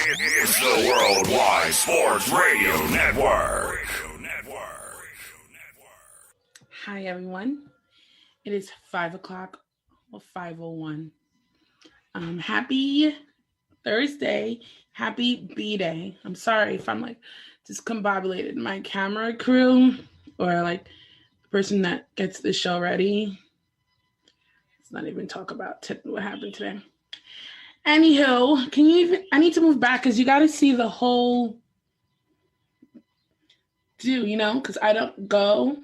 It's the Worldwide Sports Radio Network. Hi, everyone. It is 5 o'clock or 5:01. Happy Thursday. Happy B-Day. I'm sorry if I'm like discombobulated. My camera crew or like the person that gets the show ready. Let's not even talk about what happened today. Anywho, I need to move back because you got to see the whole because I don't go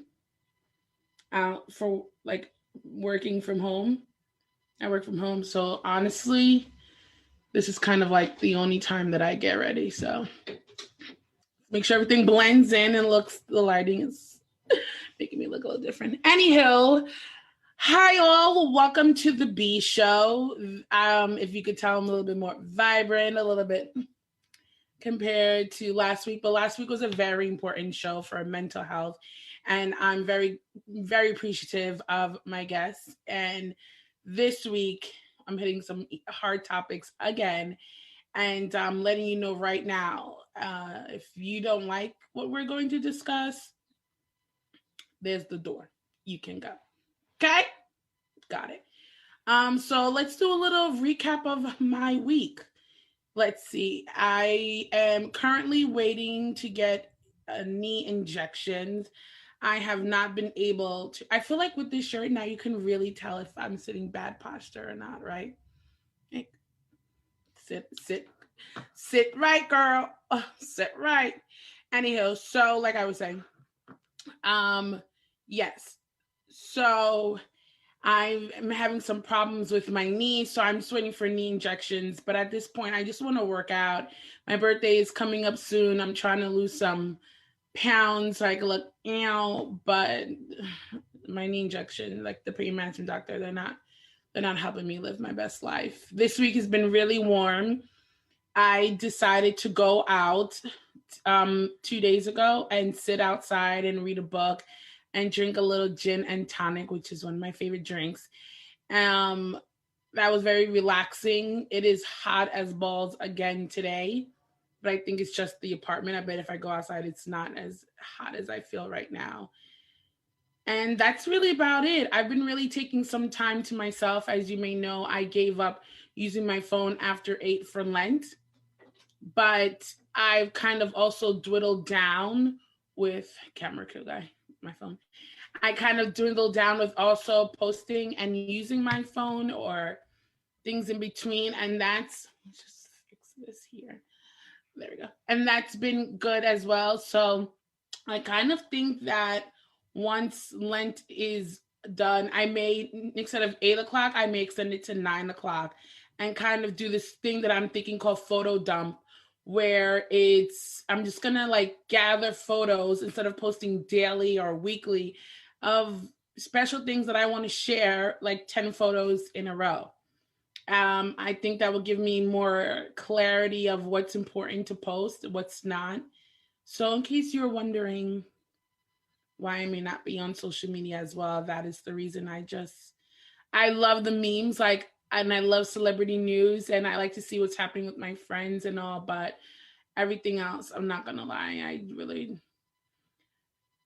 out for like working from home. I work from home. So honestly, this is kind of like the only time that I get ready. So make sure everything blends in and the lighting is making me look a little different. Anywho, hi all, welcome to the B Show. If you could tell, I'm a little bit more vibrant, a little bit compared to last week, but last week was a very important show for mental health, and I'm very, very appreciative of my guests. And this week, I'm hitting some hard topics again, and I'm letting you know right now, if you don't like what we're going to discuss, there's the door. You can go. Okay? Got it. So let's do a little recap of my week. Let's see. I am currently waiting to get knee injections. I have not been able to. I feel like with this shirt now, you can really tell if I'm sitting bad posture or not, right? Sit right, girl. Sit right. Anyhow, so like I was saying, yes. So I'm having some problems with my knee, so I'm just waiting for knee injections. But at this point, I just want to work out. My birthday is coming up soon. I'm trying to lose some pounds so I can look, but my knee injection, like the pain management doctor, they're not helping me live my best life. This week has been really warm. I decided to go out 2 days ago and sit outside and read a book and drink a little gin and tonic, which is one of my favorite drinks. That was very relaxing. It is hot as balls again today, but I think it's just the apartment. I bet if I go outside, it's not as hot as I feel right now. And that's really about it. I've been really taking some time to myself. As you may know, I gave up using my phone after 8 for Lent, but I've kind of also dwindled down with camera crew guy. My phone. I kind of dwindled down with also posting and using my phone or things in between. And that's just fix this here. There we go. And that's been good as well. So I kind of think that once Lent is done, I may, instead of 8 o'clock, I may extend it to 9 o'clock and kind of do this thing that I'm thinking called photo dump, where I'm just gonna like gather photos instead of posting daily or weekly of special things that I want to share, like 10 photos in a row. I think that will give me more clarity of what's important to post, what's not. So in case you're wondering why I may not be on social media as well, that is the reason. I love the memes, and I love celebrity news, and I like to see what's happening with my friends and all, but everything else, I'm not gonna lie,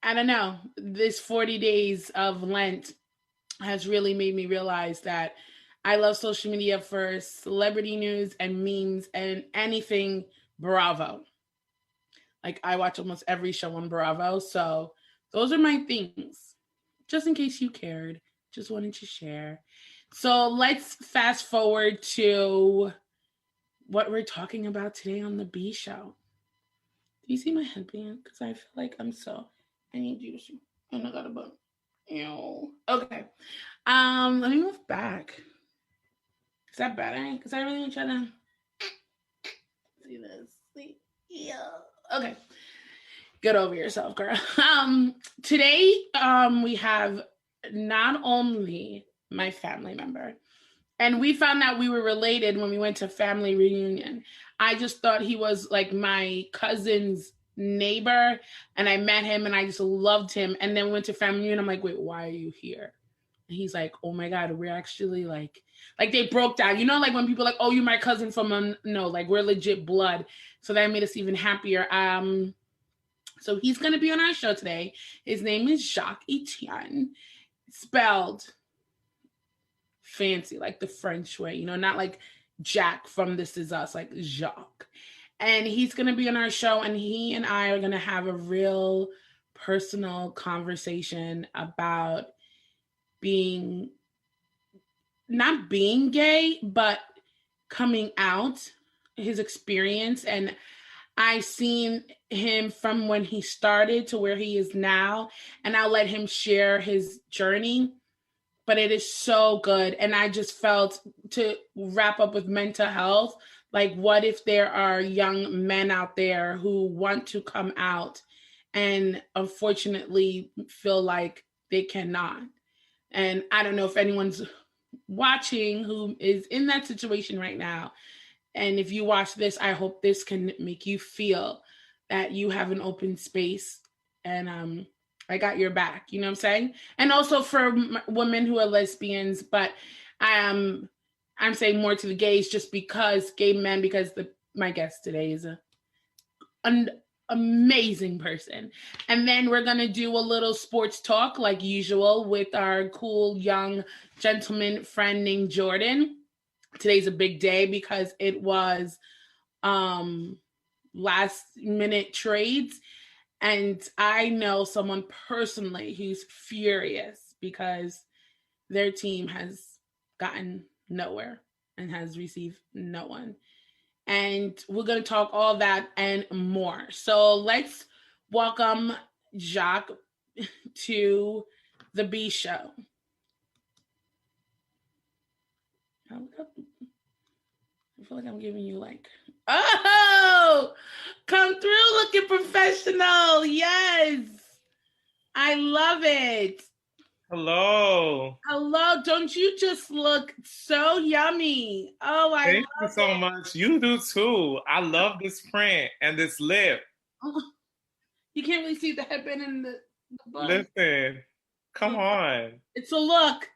I don't know. This 40 days of Lent has really made me realize that I love social media for celebrity news and memes and anything Bravo. Like I watch almost every show on Bravo, so those are my things. Just in case you cared, just wanted to share. So let's fast forward to what we're talking about today on the B Show. Do you see my headband? Because I feel like I need you to see. And I got a bump. Ew. Okay. Let me move back. Is that better? Because I really want you to see this. See? Yeah. Okay. Get over yourself, girl. Today, we have not only my family member, and we found out we were related when we went to family reunion. I just thought he was like my cousin's neighbor, and I met him and I just loved him. And then went to family reunion. I'm like, wait, why are you here? And he's like, oh my God, we're actually like they broke down. You know, like when people are like, oh, you're my cousin from no, like we're legit blood. So that made us even happier. So he's gonna be on our show today. His name is Jacques Etienne, spelled fancy, like the French way, you know, not like Jack from This Is Us, like Jacques. And he's going to be on our show, and he and I are going to have a real personal conversation about not being gay, but coming out, his experience. And I've seen him from when he started to where he is now, and I'll let him share his journey. But it is so good. And I just felt, to wrap up with mental health, like what if there are young men out there who want to come out and unfortunately feel like they cannot. And I don't know if anyone's watching who is in that situation right now. And if you watch this, I hope this can make you feel that you have an open space, and I got your back, you know what I'm saying? And also for women who are lesbians, but I'm saying more to the gays, just because gay men, because my guest today is an amazing person. And then we're going to do a little sports talk like usual with our cool young gentleman friend named Jordan. Today's a big day because it was last minute trades. And I know someone personally who's furious because their team has gotten nowhere and has received no one. And we're going to talk all that and more. So let's welcome Jacques to the B Show. I feel like I'm giving you like, oh, come through looking professional. Yes. I love it. Hello. Hello. Don't you just look so yummy? Oh, I Thank you so much. You do too. I love this print and this lip. You can't really see the headband and the bun. Listen, come on. It's a look.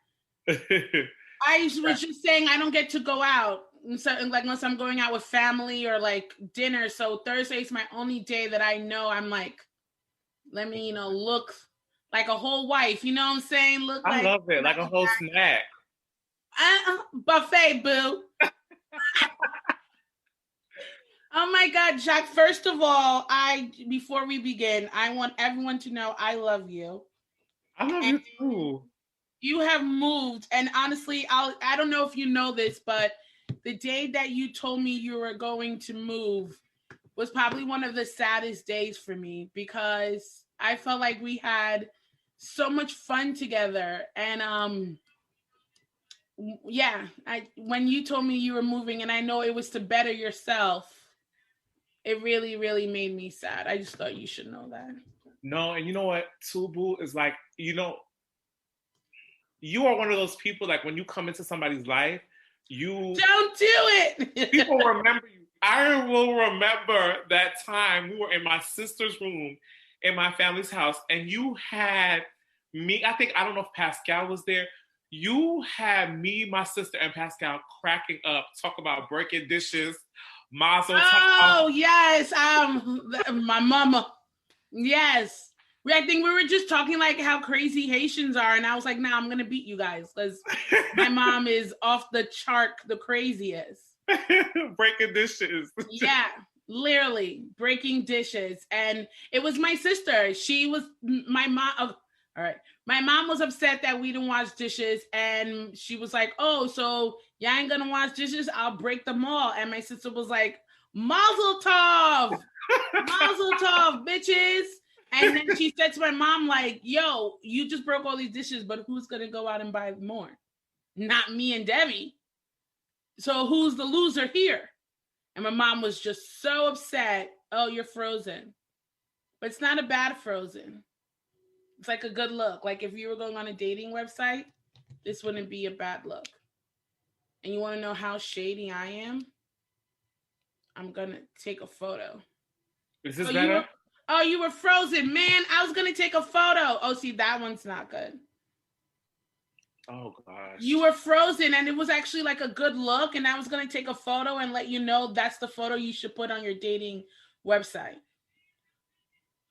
I was just saying I don't get to go out. So, like, unless I'm going out with family or like dinner. So Thursday's my only day that I know I'm like, let me, look like a whole wife. You know what I'm saying? I love it. Like a whole snack. Buffet, boo. Oh my God, Jacques. First of all, before we begin, I want everyone to know I love you. I love you too. You have moved, and honestly, I don't know if you know this, but the day that you told me you were going to move was probably one of the saddest days for me, because I felt like we had so much fun together. And when you told me you were moving, and I know it was to better yourself, it really, really made me sad. I just thought you should know that. No, and you know what, too, boo, is like, you are one of those people, like when you come into somebody's life, you don't do it. People remember you. I will remember that time we were in my sister's room in my family's house, and you had me. I don't know if Pascal was there. You had me, my sister, and Pascal cracking up, talk about breaking dishes, mazel tov. Oh yes, my mama. Yes. I think we were just talking like how crazy Haitians are, and I was like, nah, I'm gonna beat you guys because my mom is off the chart, the craziest. Breaking dishes. Yeah, literally breaking dishes. And it was my sister. She was my mom. Oh, all right. My mom was upset that we didn't wash dishes, and she was like, oh, so y'all ain't gonna wash dishes? I'll break them all. And my sister was like, mazel tov, mazel tov, bitches. And then she said to my mom, like, yo, you just broke all these dishes, but who's going to go out and buy more? Not me and Debbie. So who's the loser here? And my mom was just so upset. Oh, you're frozen. But it's not a bad frozen. It's like a good look. Like if you were going on a dating website, this wouldn't be a bad look. And you want to know how shady I am? I'm going to take a photo. Is this better? Oh, you were frozen, man. I was going to take a photo. Oh, see, that one's not good. Oh gosh. You were frozen, and it was actually like a good look. And I was gonna take a photo and let you know that's the photo you should put on your dating website.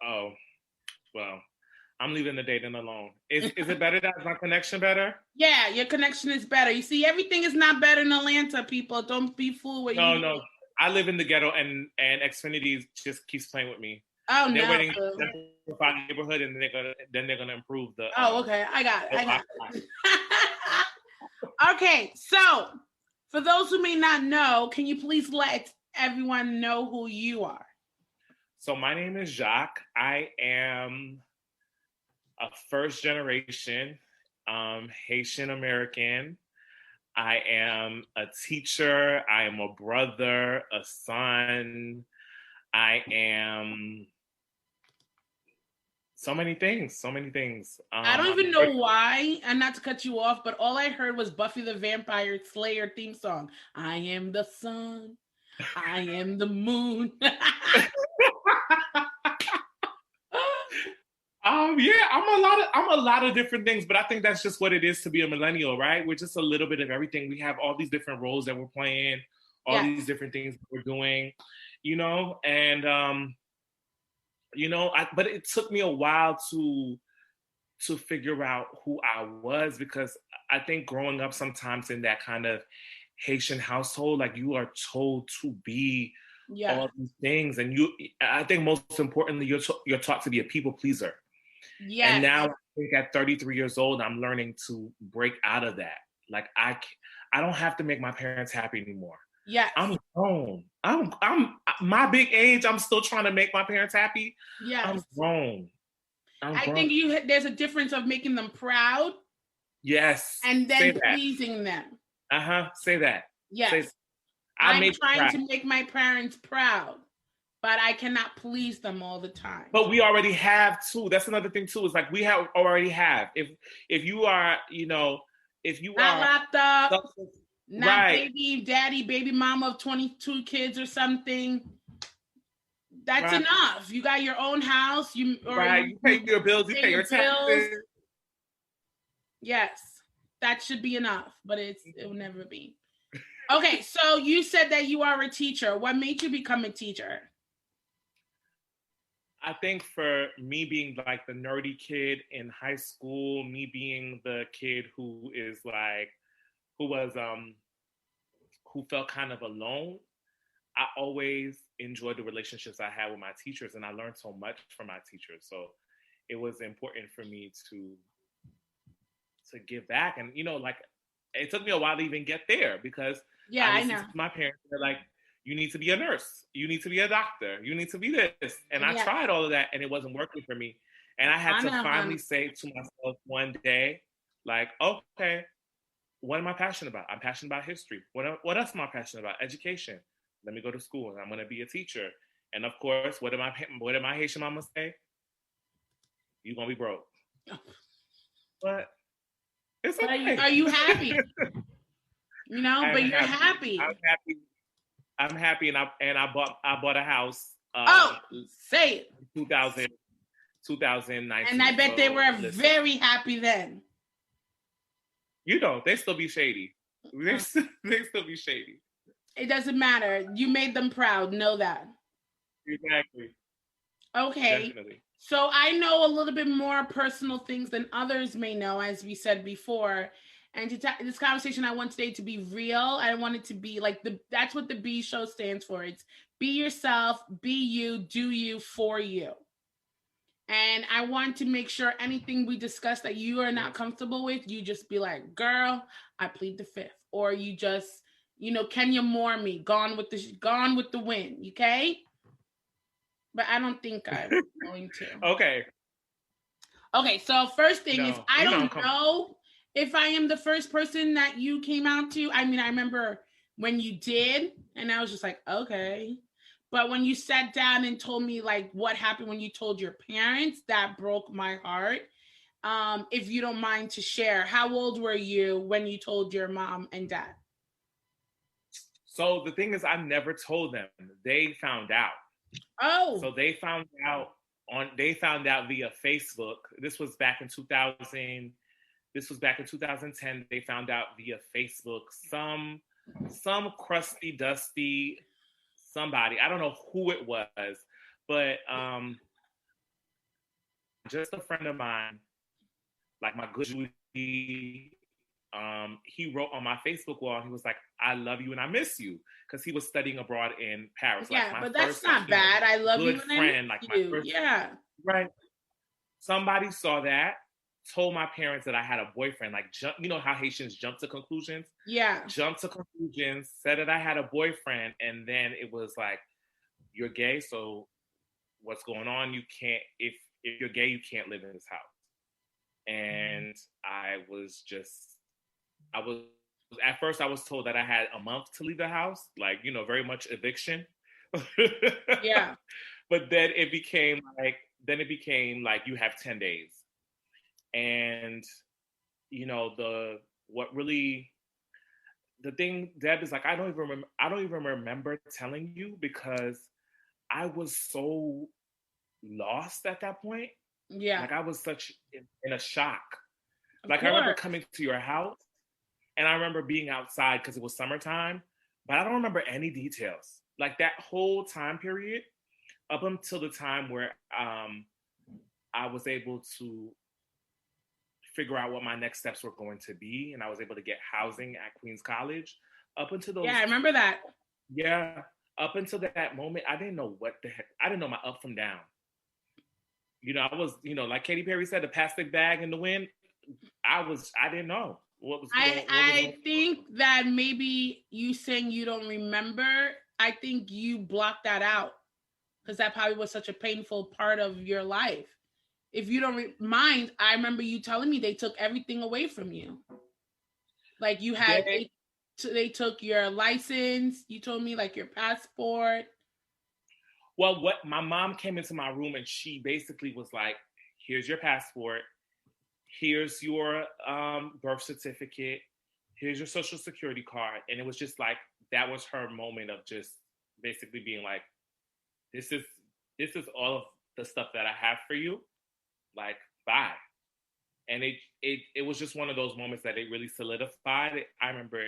Oh, well, I'm leaving the dating alone. Is it better that my connection better? Yeah, your connection is better. You see, everything is not better in Atlanta, people. Don't be fooled with you. No. I live in the ghetto, and Xfinity just keeps playing with me. Oh, They're no. waiting to gentrify the neighborhood, and they're gonna improve the. Okay, I got it. Okay, so for those who may not know, can you please let everyone know who you are? So my name is Jacques. I am a first generation Haitian American. I am a teacher. I am a brother, a son. I am so many things. I don't even know why, and not to cut you off, but all I heard was Buffy the Vampire Slayer theme song. I am the sun. I am the moon. Yeah, I'm a lot of different things, but I think that's just what it is to be a millennial, right? We're just a little bit of everything. We have all these different roles that we're playing, all these different things that we're doing, and but it took me a while to figure out who I was, because I think growing up sometimes in that kind of Haitian household, like you are told to be all these things, and I think most importantly, you're taught to be a people pleaser. Yeah. And now I think at 33 years old, I'm learning to break out of that. Like I don't have to make my parents happy anymore. Yeah. I'm grown. I'm my big age. I'm still trying to make my parents happy. Yeah. I'm grown. I think there's a difference of making them proud. Yes. And then pleasing them. Say that. Yes. I'm trying to make my parents proud, but I cannot please them all the time. But we already have too. That's another thing too. Is like we already have. If you are, if you not are locked up, not right. baby daddy, baby mama of 22 kids or something, that's enough. You got your own house. You pay your bills. You pay your taxes. Yes, that should be enough. But it will never be. Okay, so you said that you are a teacher. What made you become a teacher? I think for me being like the nerdy kid in high school, me being the kid who felt kind of alone, I always enjoyed the relationships I had with my teachers, and I learned so much from my teachers. So it was important for me to give back. And, it took me a while to even get there, because I know my parents were like, you need to be a nurse, you need to be a doctor, you need to be this. And I tried all of that, and it wasn't working for me. And I had to finally say to myself one day, like, okay, what am I passionate about? I'm passionate about history. What else am I passionate about? Education. Let me go to school, and I'm going to be a teacher. And of course, what did my Haitian mama say? You're going to be broke. But it's okay. Are you happy? But you're happy. I'm happy, and I bought a house. Say it. 2019. And I bet they were very happy then. They still be shady. They still be shady. It doesn't matter. You made them proud. Know that. Exactly. Okay. Definitely. So I know a little bit more personal things than others may know, as we said before. And this conversation, I want today to be real. I want it to be like that's what the B Show stands for. It's be yourself, be you, do you, for you. And I want to make sure anything we discuss that you are not comfortable with, you just be like, girl, I plead the fifth. Or you just, Kenya Moore me, gone with the wind, okay? But I don't think I'm going to. Okay, so first thing is I don't know if I am the first person that you came out to. I mean, I remember when you did, and I was just like, okay. But when you sat down and told me like what happened when you told your parents, that broke my heart. If you don't mind to share, how old were you when you told your mom and dad? So the thing is, I never told them. They found out. Oh. So they found out via Facebook. This was back in 2000. this was back in 2010. They found out via Facebook some crusty, dusty somebody. I don't know who it was, but just a friend of mine, like my good Judy, he wrote on my Facebook wall. He was like, "I love you and I miss you," because he was studying abroad in Paris. Yeah, like my but that's first, not bad. I love you good and I friend, miss like my you. first, Yeah. right. Somebody saw that, told my parents that I had a boyfriend. Like, you know how Haitians jump to conclusions? Yeah. Jumped to conclusions, said that I had a boyfriend, and then it was like, "You're gay, so what's going on? You can't, if you're gay, you can't live in this house." And I was at first I was told that I had a month to leave the house, like, you know, very much eviction. Yeah. But then it became like you have 10 days. And you know, the thing, Deb, is like I don't even remember telling you because I was so lost at that point. Yeah. Like I was such in a shock. Of Like I remember course. coming to your house and I remember being outside because it was summertime, but I don't remember any details. Like that whole time period up until the time where I was able to figure out what my next steps were going to be, and I was able to get housing at Queens College. Up until those, Yeah, I remember that. Yeah, up until that moment, I didn't know what the heck. I didn't know my up from down. You know, I was, you know, like Katy Perry said, the plastic bag in the wind. I didn't know what was going. I think that maybe you saying you don't remember, I think you blocked that out because that probably was such a painful part of your life. If you don't mind, I remember you telling me they took everything away from you. Like you had, they took your license. You told me like your passport. Well, what my mom came into my room and she basically was like, "Here's your passport. Here's your birth certificate. Here's your social security card." And it was just like, that was her moment of just basically being like, this is all of the stuff that I have for you. Like, bye. And it was just one of those moments that it really solidified it. I remember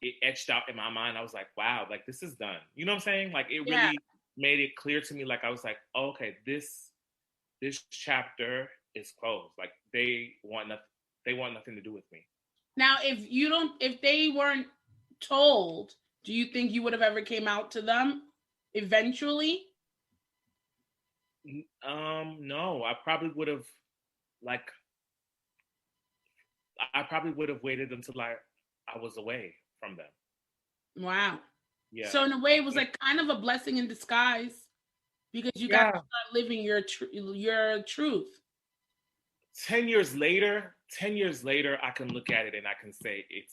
it etched out in my mind. I was like, wow, like this is done. You know what I'm saying? Like it really made it clear to me. Like I was like, oh, okay, this chapter is closed. Like they want nothing to do with me. Now, if they weren't told, do you think you would have ever came out to them eventually? No, I probably would have waited until I was away from them. Wow. Yeah. So in a way, it was like kind of a blessing in disguise because you got to start living your truth. 10 years later, I can look at it and I can say it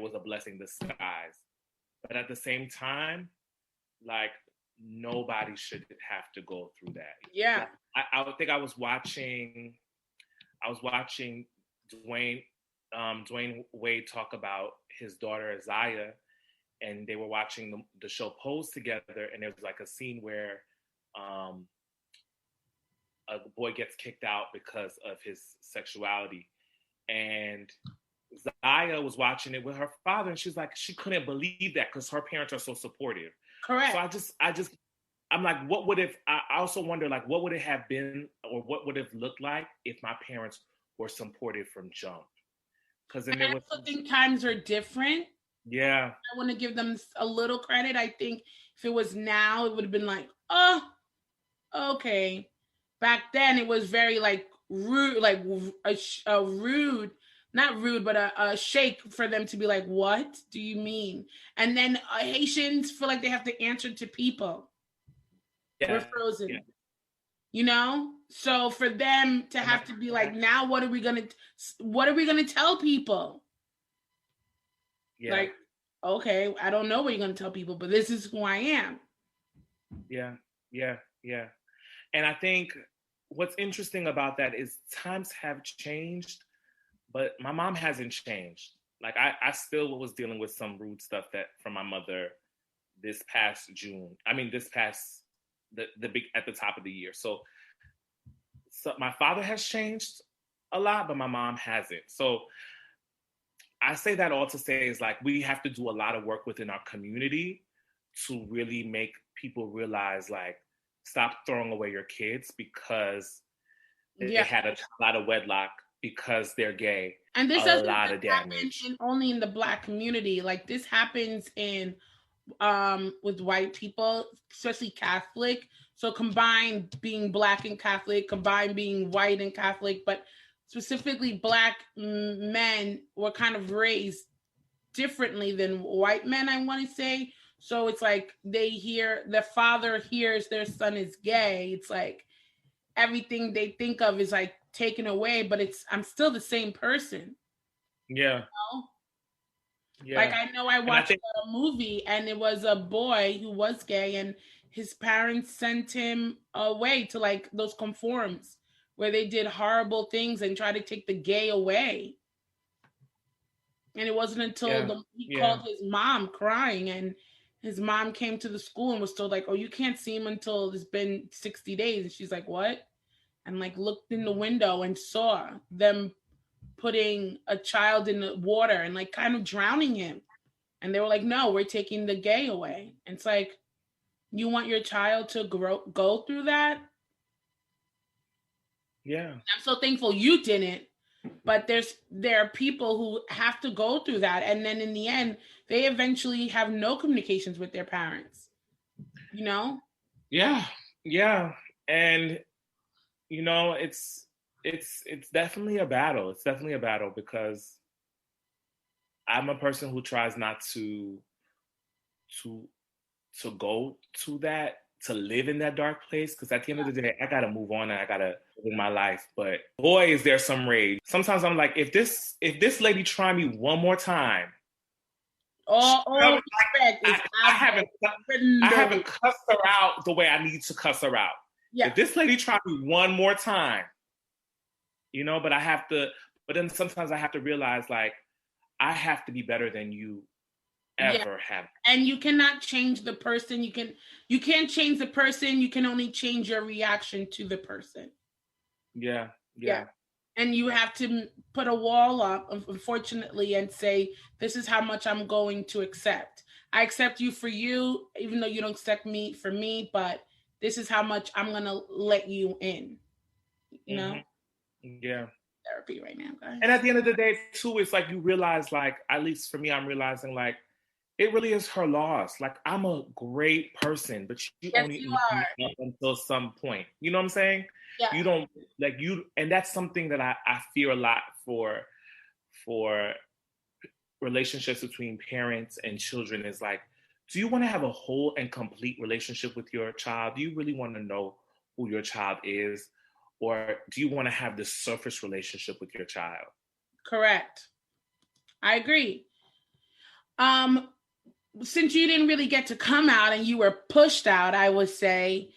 was a blessing in disguise. But at the same time, like nobody should have to go through that. Yeah. I think I was watching Dwayne Wade talk about his daughter Isaiah, and they were watching the show Pose together, and there was like a scene where a boy gets kicked out because of his sexuality, and Zaya was watching it with her father, and she's like, she couldn't believe that because her parents are so supportive. Correct. So I'm like, what would have? I also wonder, like, what would it have been, or what would have looked like if my parents were supportive from jump? Because then I also think times are different. Yeah, I want to give them a little credit. I think if it was now, it would have been like, oh, okay. Back then, it was very like rude, like a rude, not rude, but a shake for them to be like, what do you mean? And then Haitians feel like they have to answer to people. Yeah. We're frozen. Yeah. You know? So for them to have to be like, now what are we gonna tell people? Yeah. Like, okay, I don't know what you're gonna tell people, but this is who I am. Yeah. And I think what's interesting about that is times have changed, but my mom hasn't changed. Like I still was dealing with some rude stuff from my mother this past June. I mean, this past the big at the top of the year. So my father has changed a lot, but my mom hasn't. So I say that all to say is like we have to do a lot of work within our community to really make people realize like stop throwing away your kids because they had a lot of wedlock because they're gay. And this a doesn't lot of happen damage. only in the Black community. Like this happens in with white people, especially Catholic. So combined being Black and Catholic, combined being white and Catholic, but specifically Black men were kind of raised differently than white men, I want to say. So it's like they hear, the father hears their son is gay. It's like everything they think of is like taken away, but I'm still the same person. Yeah. You know? Yeah. Like I know I watched a movie and it was a boy who was gay and his parents sent him away to like those conforms where they did horrible things and tried to take the gay away. And it wasn't until he called his mom crying, and his mom came to the school and was told like, oh, you can't see him until it's been 60 days. And she's like, what? And like looked in the window and saw them putting a child in the water and like kind of drowning him. And they were like, no, we're taking the gay away. And it's like, you want your child to go through that? Yeah. I'm so thankful you didn't. But there are people who have to go through that. And then in the end, they eventually have no communications with their parents, you know? Yeah. Yeah. And, you know, it's definitely a battle. It's definitely a battle because I'm a person who tries not to go to that, to live in that dark place. Because at the end of the day, I got to move on and I got to live my life. But boy, is there some rage. Sometimes I'm like, if this lady try me one more time, I haven't cussed her out the way I need to cuss her out. Yeah. If this lady try me one more time, you know, but then sometimes I have to realize like, I have to be better than you ever have. And you cannot change the person. You can't change the person. You can only change your reaction to the person. Yeah. And you have to put a wall up, unfortunately, and say, this is how much I'm going to accept. I accept you for you, even though you don't accept me for me, but this is how much I'm going to let you in. You know? Yeah. Therapy right now, guys. And at the end of the day, too, it's like you realize, like, at least for me, I'm realizing, like, it really is her loss. Like, I'm a great person, but you only up until some point. You know what I'm saying? Yeah. You don't, like, and that's something that I fear a lot for relationships between parents and children is like, do you want to have a whole and complete relationship with your child? Do you really want to know who your child is? Or do you want to have this surface relationship with your child? Correct. I agree. Since you didn't really get to come out and you were pushed out, I would say,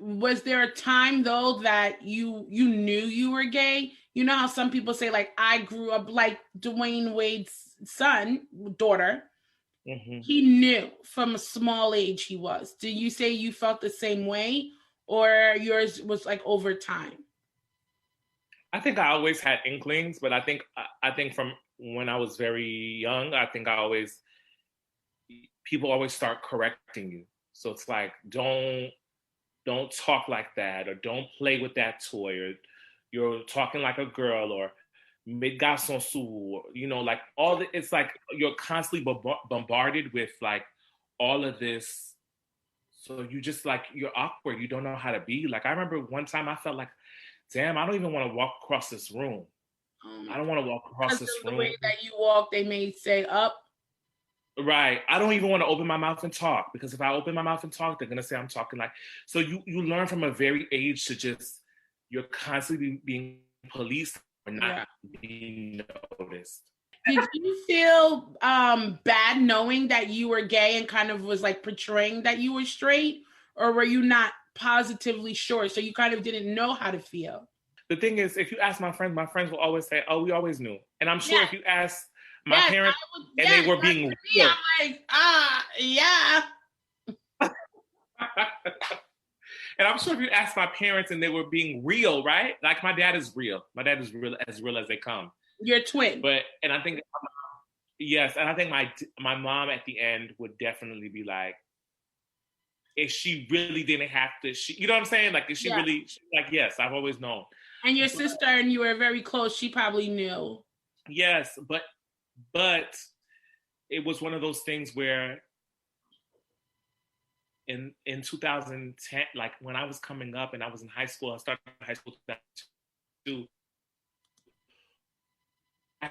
was there a time though that you knew you were gay? You know how some people say, like, I grew up like Dwayne Wade's daughter. Mm-hmm. He knew from a small age he was. Do you say you felt the same way, or yours was like over time? I think I always had inklings, but I think from when I was very young, I think people always start correcting you. So it's like, don't talk like that, or don't play with that toy, or you're talking like a girl, or me garçon sou, you know, like it's like you're constantly bombarded with like all of this. So you just like, you're awkward. You don't know how to be. Like, I remember one time I felt like, damn, I don't even want to walk across this room. I don't want to walk across this room. The way that you walk, they may say up. Right. I don't even want to open my mouth and talk, because if I open my mouth and talk, they're going to say I'm talking like, so you learn from a very age to just, you're constantly being policed or not being noticed. Did you feel bad knowing that you were gay and kind of was like portraying that you were straight, or were you not positively sure? So you kind of didn't know how to feel? The thing is, if you ask my friends will always say, oh, we always knew. And I'm sure if you ask my parents they were being real. I'm like, yeah. And I'm sure if you ask my parents and they were being real, right? Like my dad is real. My dad is real as they come. You're a twin. And I think, yes, and I think my mom at the end would definitely be like, if she really didn't have to, you know what I'm saying? Like, if she really, like, yes, I've always known. And your sister and you were very close. She probably knew. Yes, but it was one of those things where in 2010, like when I was coming up and I was in high school, I started high school in 2002. I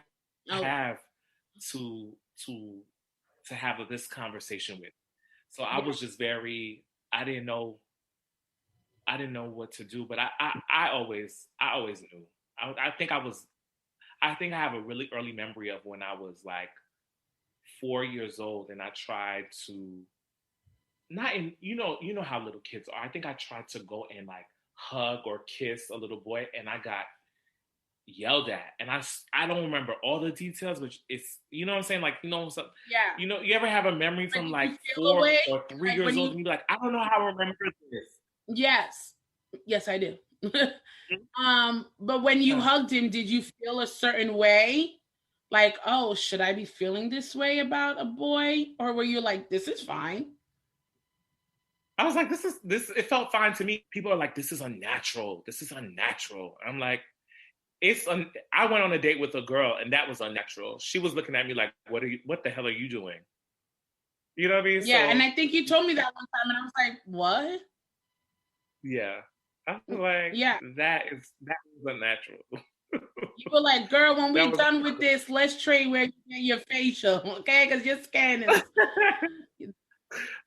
have to have this conversation with. So I was just I didn't know what to do, but I always knew. I think I have a really early memory of when I was like 4 years old and I tried to you know how little kids are. I think I tried to go and like hug or kiss a little boy and I got yelled at, and I don't remember all the details, but it's, you know what I'm saying, like, you know, you ever have a memory from like 4 or 3 years old and you be like, I don't know how I remember this. Yes I do. But when you hugged him, did you feel a certain way, like, oh, should I be feeling this way about a boy, or were you like, this is fine? I was like, this it felt fine to me. People are like, this is unnatural, I'm like, I went on a date with a girl and that was unnatural. She was looking at me like, what the hell are you doing? You know what I mean? Yeah, and I think you told me that one time and I was like, what? Yeah. I was like, that was unnatural. You were like, girl, when we're done with this, let's trade where you get your facial, okay? Because you're scanning. I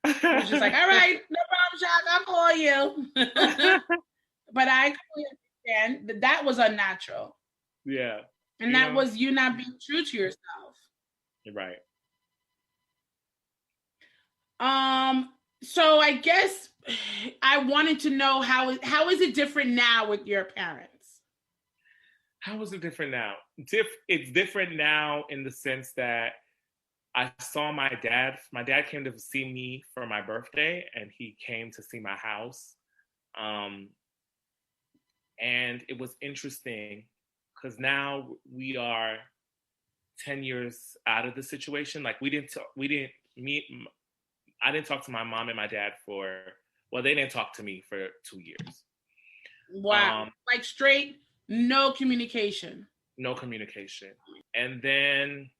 was just like, all right, no problem, Shaq, I'll call you. But I completely understand that was unnatural. Yeah. And that was you not being true to yourself. Right. So I guess I wanted to know how is it different now with your parents? How is it different now? It's different now in the sense that I saw my dad. My dad came to see me for my birthday, and he came to see my house. And it was interesting because now we are 10 years out of the situation. Like I didn't talk to my mom and my dad they didn't talk to me for 2 years. Wow. Like straight, no communication. No communication. And then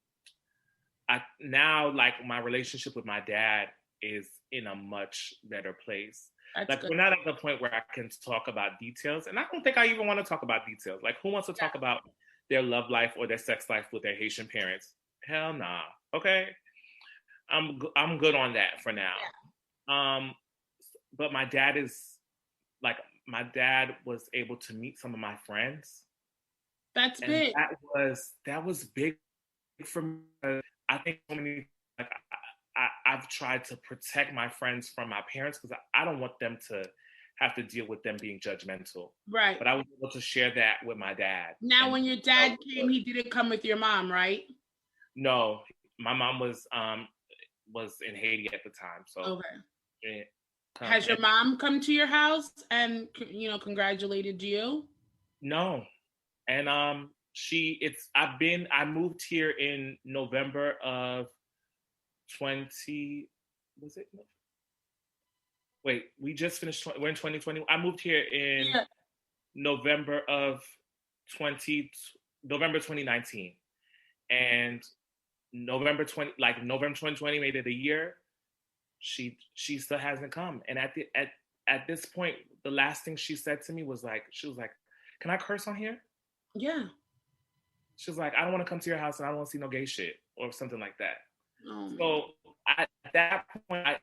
now like my relationship with my dad is in a much better place. That's like good. We're not at the point where I can talk about details. And I don't think I even want to talk about details. Like, who wants to talk about their love life or their sex life with their Haitian parents? Hell nah. Okay. I'm good on that for now. Yeah. But my dad was able to meet some of my friends. That's big. That was big for me. I think so many, like, I've tried to protect my friends from my parents because I don't want them to have to deal with them being judgmental. Right. But I was able to share that with my dad. Now, when your dad came, he didn't come with your mom, right? No, my mom was in Haiti at the time. So okay. Has your mom come to your house and congratulated you? No, and I moved here in November of 20. Was it? Wait, we just finished. We're in 2020. I moved here in November 2019, and November 2020 made it a year. She still hasn't come, and at this point, the last thing she said to me was like, "Can I curse on here?" Yeah. She was like, "I don't want to come to your house, and I don't want to see no gay shit," or something like that. Oh, so at that point,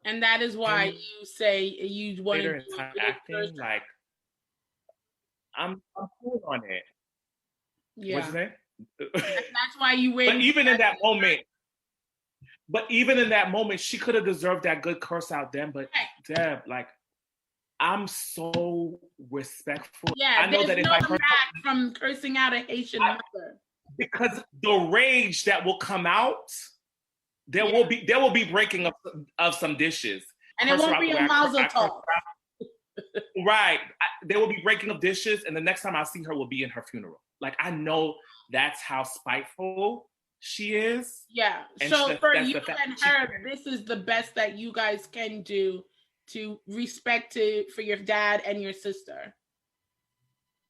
and that is why you say you want to acting like I'm cool on it. Yeah. What'd you say? That's why you wait. But even in that moment, she could have deserved that good curse out then. But Deb, like, I'm so respectful. Yeah, I know that if I curse from cursing out a Haitian mother, because the rage that will come out, there will be breaking of some dishes, and it won't be a mazel tov. Right. They will be breaking up dishes, and the next time I see her will be in her funeral. Like, I know that's how spiteful she is. Yeah. And So for that's you the fact and her, this is the best that you guys can do to respect for your dad and your sister.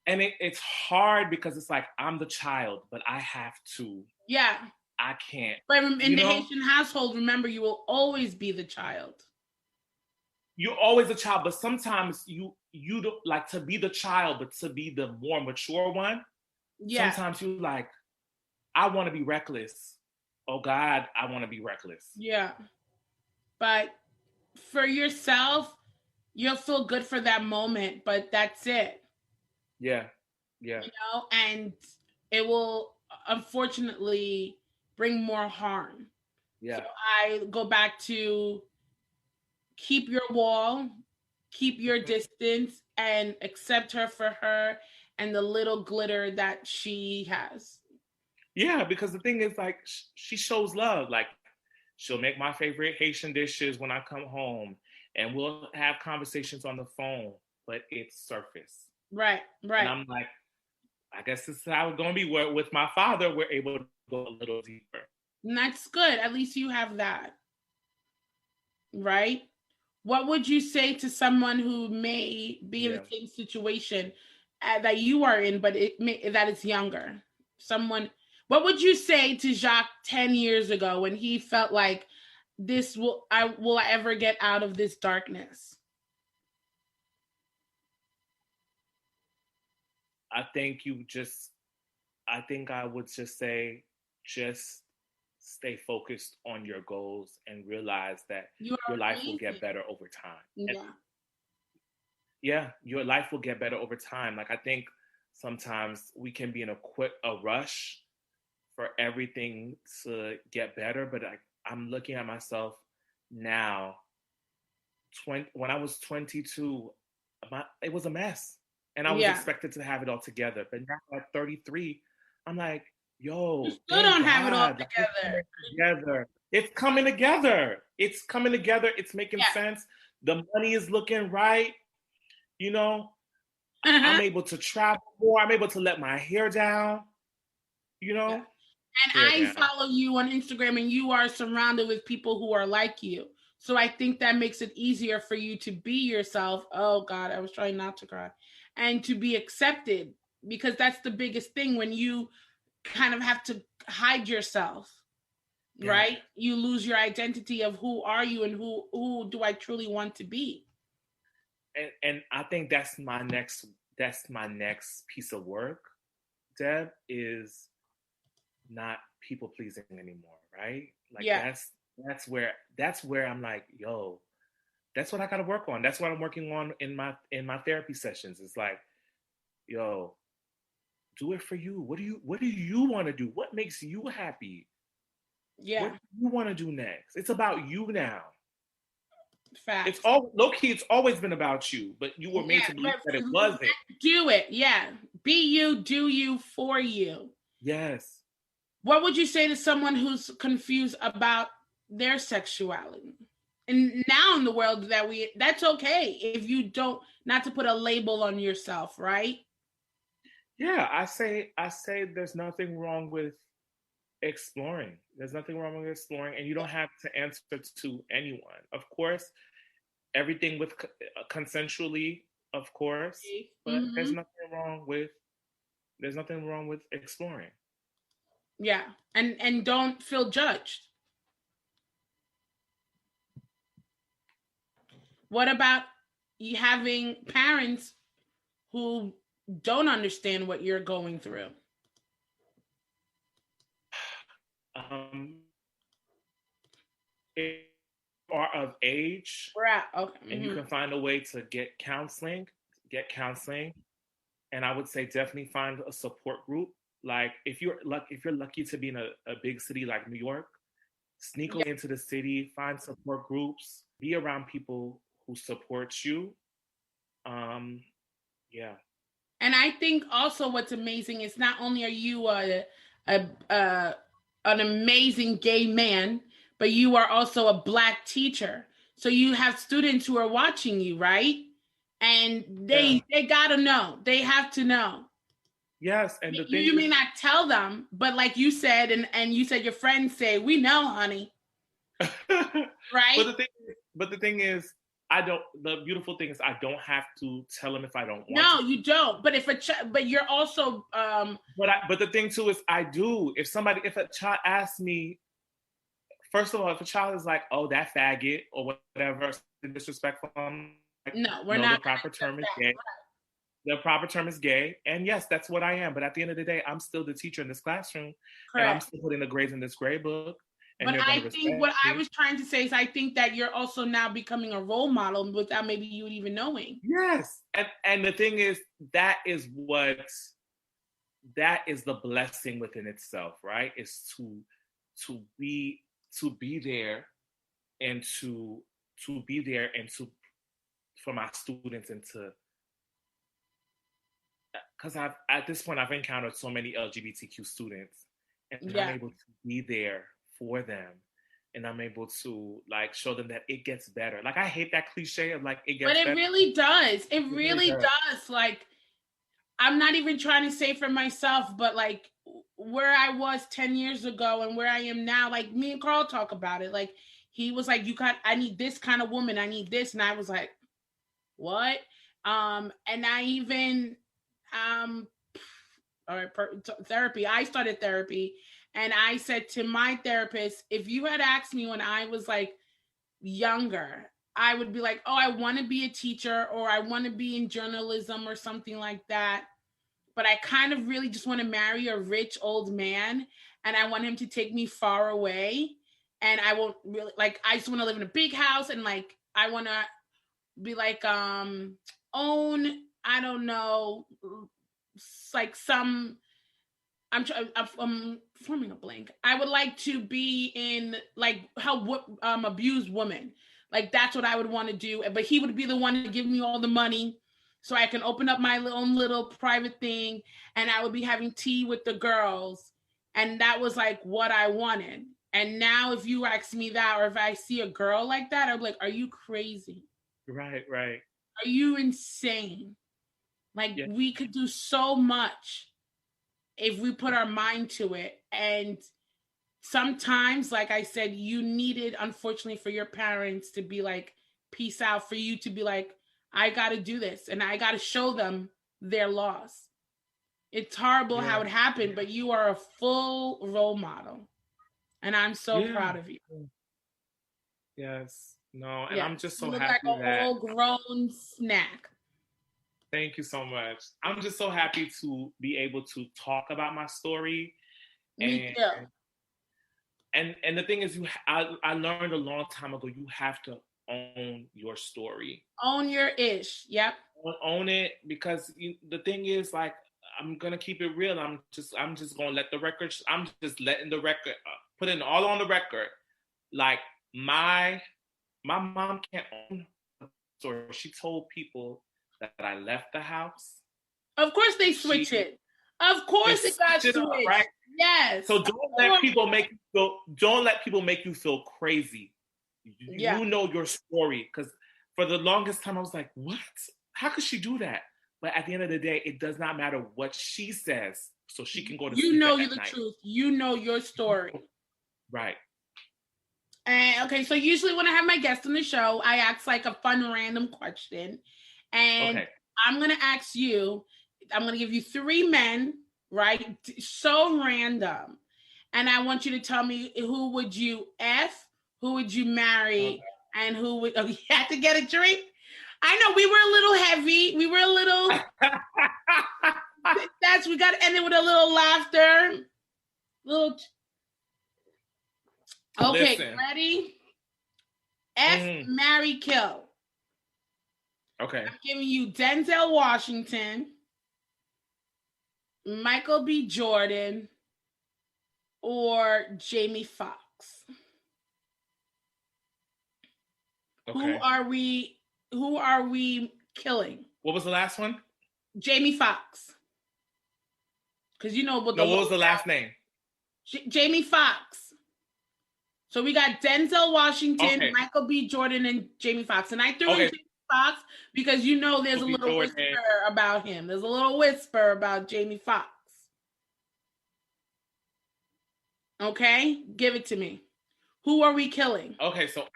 And it's hard because it's like, I'm the child, but I have to. Yeah. I can't. But in the Haitian household, remember, you will always be the child. You're always a child, but sometimes you don't like to be the child, but to be the more mature one. Yeah. Sometimes you like, I want to be reckless. Oh God, I want to be reckless. Yeah. But for yourself, you'll feel good for that moment, but that's it. Yeah. Yeah. You know, and it will unfortunately bring more harm. Yeah. So I go back to keep your wall, keep your distance, and accept her for her and the little glitter that she has. Yeah, because the thing is, like, she shows love. Like, she'll make my favorite Haitian dishes when I come home, and we'll have conversations on the phone, but it's surface. Right, right. And I'm like, I guess this is how it's going to be. With my father, we're able to go a little deeper. And that's good. At least you have that. Right? What would you say to someone who may be in the same situation that you are in, but that it's younger? What would you say to Jacques 10 years ago when he felt like will I ever get out of this darkness? I think I would just say, just stay focused on your goals and realize that your life will get better over time. Yeah. Your life will get better over time. Like, I think sometimes we can be in a rush for everything to get better, but I'm looking at myself now. When I was 22, it was a mess, and I was expected to have it all together. But now at 33, I'm like, yo, you still don't have it all together. It's coming together. It's coming together. It's making sense. The money is looking right. You know, I'm able to travel more. I'm able to let my hair down. You know. And I follow you on Instagram, and you are surrounded with people who are like you. So I think that makes it easier for you to be yourself. Oh God, I was trying not to cry. And to be accepted, because that's the biggest thing when you kind of have to hide yourself, right? You lose your identity of who are you and who do I truly want to be. And I think that's my next piece of work, Deb, is not people pleasing anymore, right? Like, that's where I'm like, yo, that's what I got to work on. That's what I'm working on in my therapy sessions. It's like, yo, do it for you. What do you want to do? What makes you happy? Yeah. What do you want to do next? It's about you now. Facts. It's all low key. It's always been about you, but you were made to believe that it wasn't. Do it, yeah. Be you, do you, for you. Yes. What would you say to someone who's confused about their sexuality? And now in the world that's okay if you don't, not to put a label on yourself, right? Yeah, I say there's nothing wrong with exploring. There's nothing wrong with exploring, and you don't have to answer to anyone. Of course, everything with consensually, of course, but there's nothing wrong with exploring. Yeah, and don't feel judged. What about you having parents who don't understand what you're going through? If you are of age, and you can find a way to get counseling. And I would say definitely find a support group. Like, if you're lucky to be in a big city like New York, sneak into the city, find support groups, be around people who support you. Yeah. And I think also what's amazing is not only are you an amazing gay man, but you are also a Black teacher. So you have students who are watching you, right? And they gotta know. They have to know. Yes, and the thing you may not tell them, but like you said, and you said your friends say, "We know, honey." Right? But the thing is, I don't. The beautiful thing is, I don't have to tell them if I don't want. No, to. you don't. But but you're also. But the thing too is, I do. If a child asks me, first of all, if a child is like, "Oh, that faggot" or whatever, disrespectful, like, no, we're not. The proper term is gay. The proper term is gay, and yes, that's what I am. But at the end of the day, I'm still the teacher in this classroom, Correct. and I'm still putting the grades in this grade book. But I think what I was trying to say is I think that you're also now becoming a role model without maybe you even knowing. Yes. And the thing is, that is the blessing within itself, right? Is to be there and to be there and to for my students and to because at this point I've encountered so many LGBTQ students and I'm able to be there for them, and I'm able to like show them that it gets better. Like, I hate that cliche of like it gets better. But it really does. It really does. Like, I'm not even trying to say for myself, but like where I was 10 years ago and where I am now, like me and Carl talk about it. Like, he was like, I need this kind of woman. I need this. And I was like, what? And I even, therapy. I started therapy. And I said to my therapist, if you had asked me when I was like younger, I would be like, oh, I want to be a teacher or I want to be in journalism or something like that. But I kind of really just want to marry a rich old man and I want him to take me far away. And I won't really like, I just want to live in a big house and like, I want to be like, own, I don't know, like some, I'm forming a blank. I would like to be in like help abused women. Like, that's what I would want to do. But he would be the one to give me all the money so I can open up my own little private thing. And I would be having tea with the girls. And that was like what I wanted. And now if you ask me that, or if I see a girl like that, I'm like, are you crazy? Right. Are you insane? Like, we could do so much if we put our mind to it. And sometimes, like I said, you needed, unfortunately, for your parents to be like, peace out, for you to be like, I got to do this and I got to show them their loss. It's horrible how it happened, but you are a full role model. And I'm so proud of you. Yes. No, and I'm just so happy like a whole grown snack. Thank you so much. I'm just so happy to be able to talk about my story. Me too. And the thing is, I learned a long time ago, you have to own your story. Own your ish. Yep. Own it, because the thing is, like, I'm gonna keep it real. I'm just gonna let the record. I'm just letting the record put it all on the record. Like, my mom can't own the story. She told people that I left the house. Of course they switch it. Of course it got switched. Right? Yes. So don't let people make you feel crazy. You know your story, because for the longest time I was like, what? How could she do that? But at the end of the day, it does not matter what she says, so she can go to sleep. You know the truth. You know your story. Right. And okay, so usually when I have my guests on the show, I ask like a fun random question. And I'm going to ask you, I'm going to give you 3 men, right? So random. And I want you to tell me, who would you F, who would you marry, and who would, you have to get a drink? I know we were a little heavy. We were a little, we got to end it with a little laughter. Okay, listen. Ready? F, marry, kill. Okay. I'm giving you Denzel Washington, Michael B. Jordan, or Jamie Foxx. Okay. Who are we killing? What was the last one? Jamie Foxx. Because you know what what was the last name? Jamie Foxx. So we got Denzel Washington, Michael B. Jordan, and Jamie Foxx. And I threw in Foxx because you know there's a little Jordan. whisper about him. There's a little whisper about Jamie Foxx. Okay, give it to me. Who are we killing? Okay, so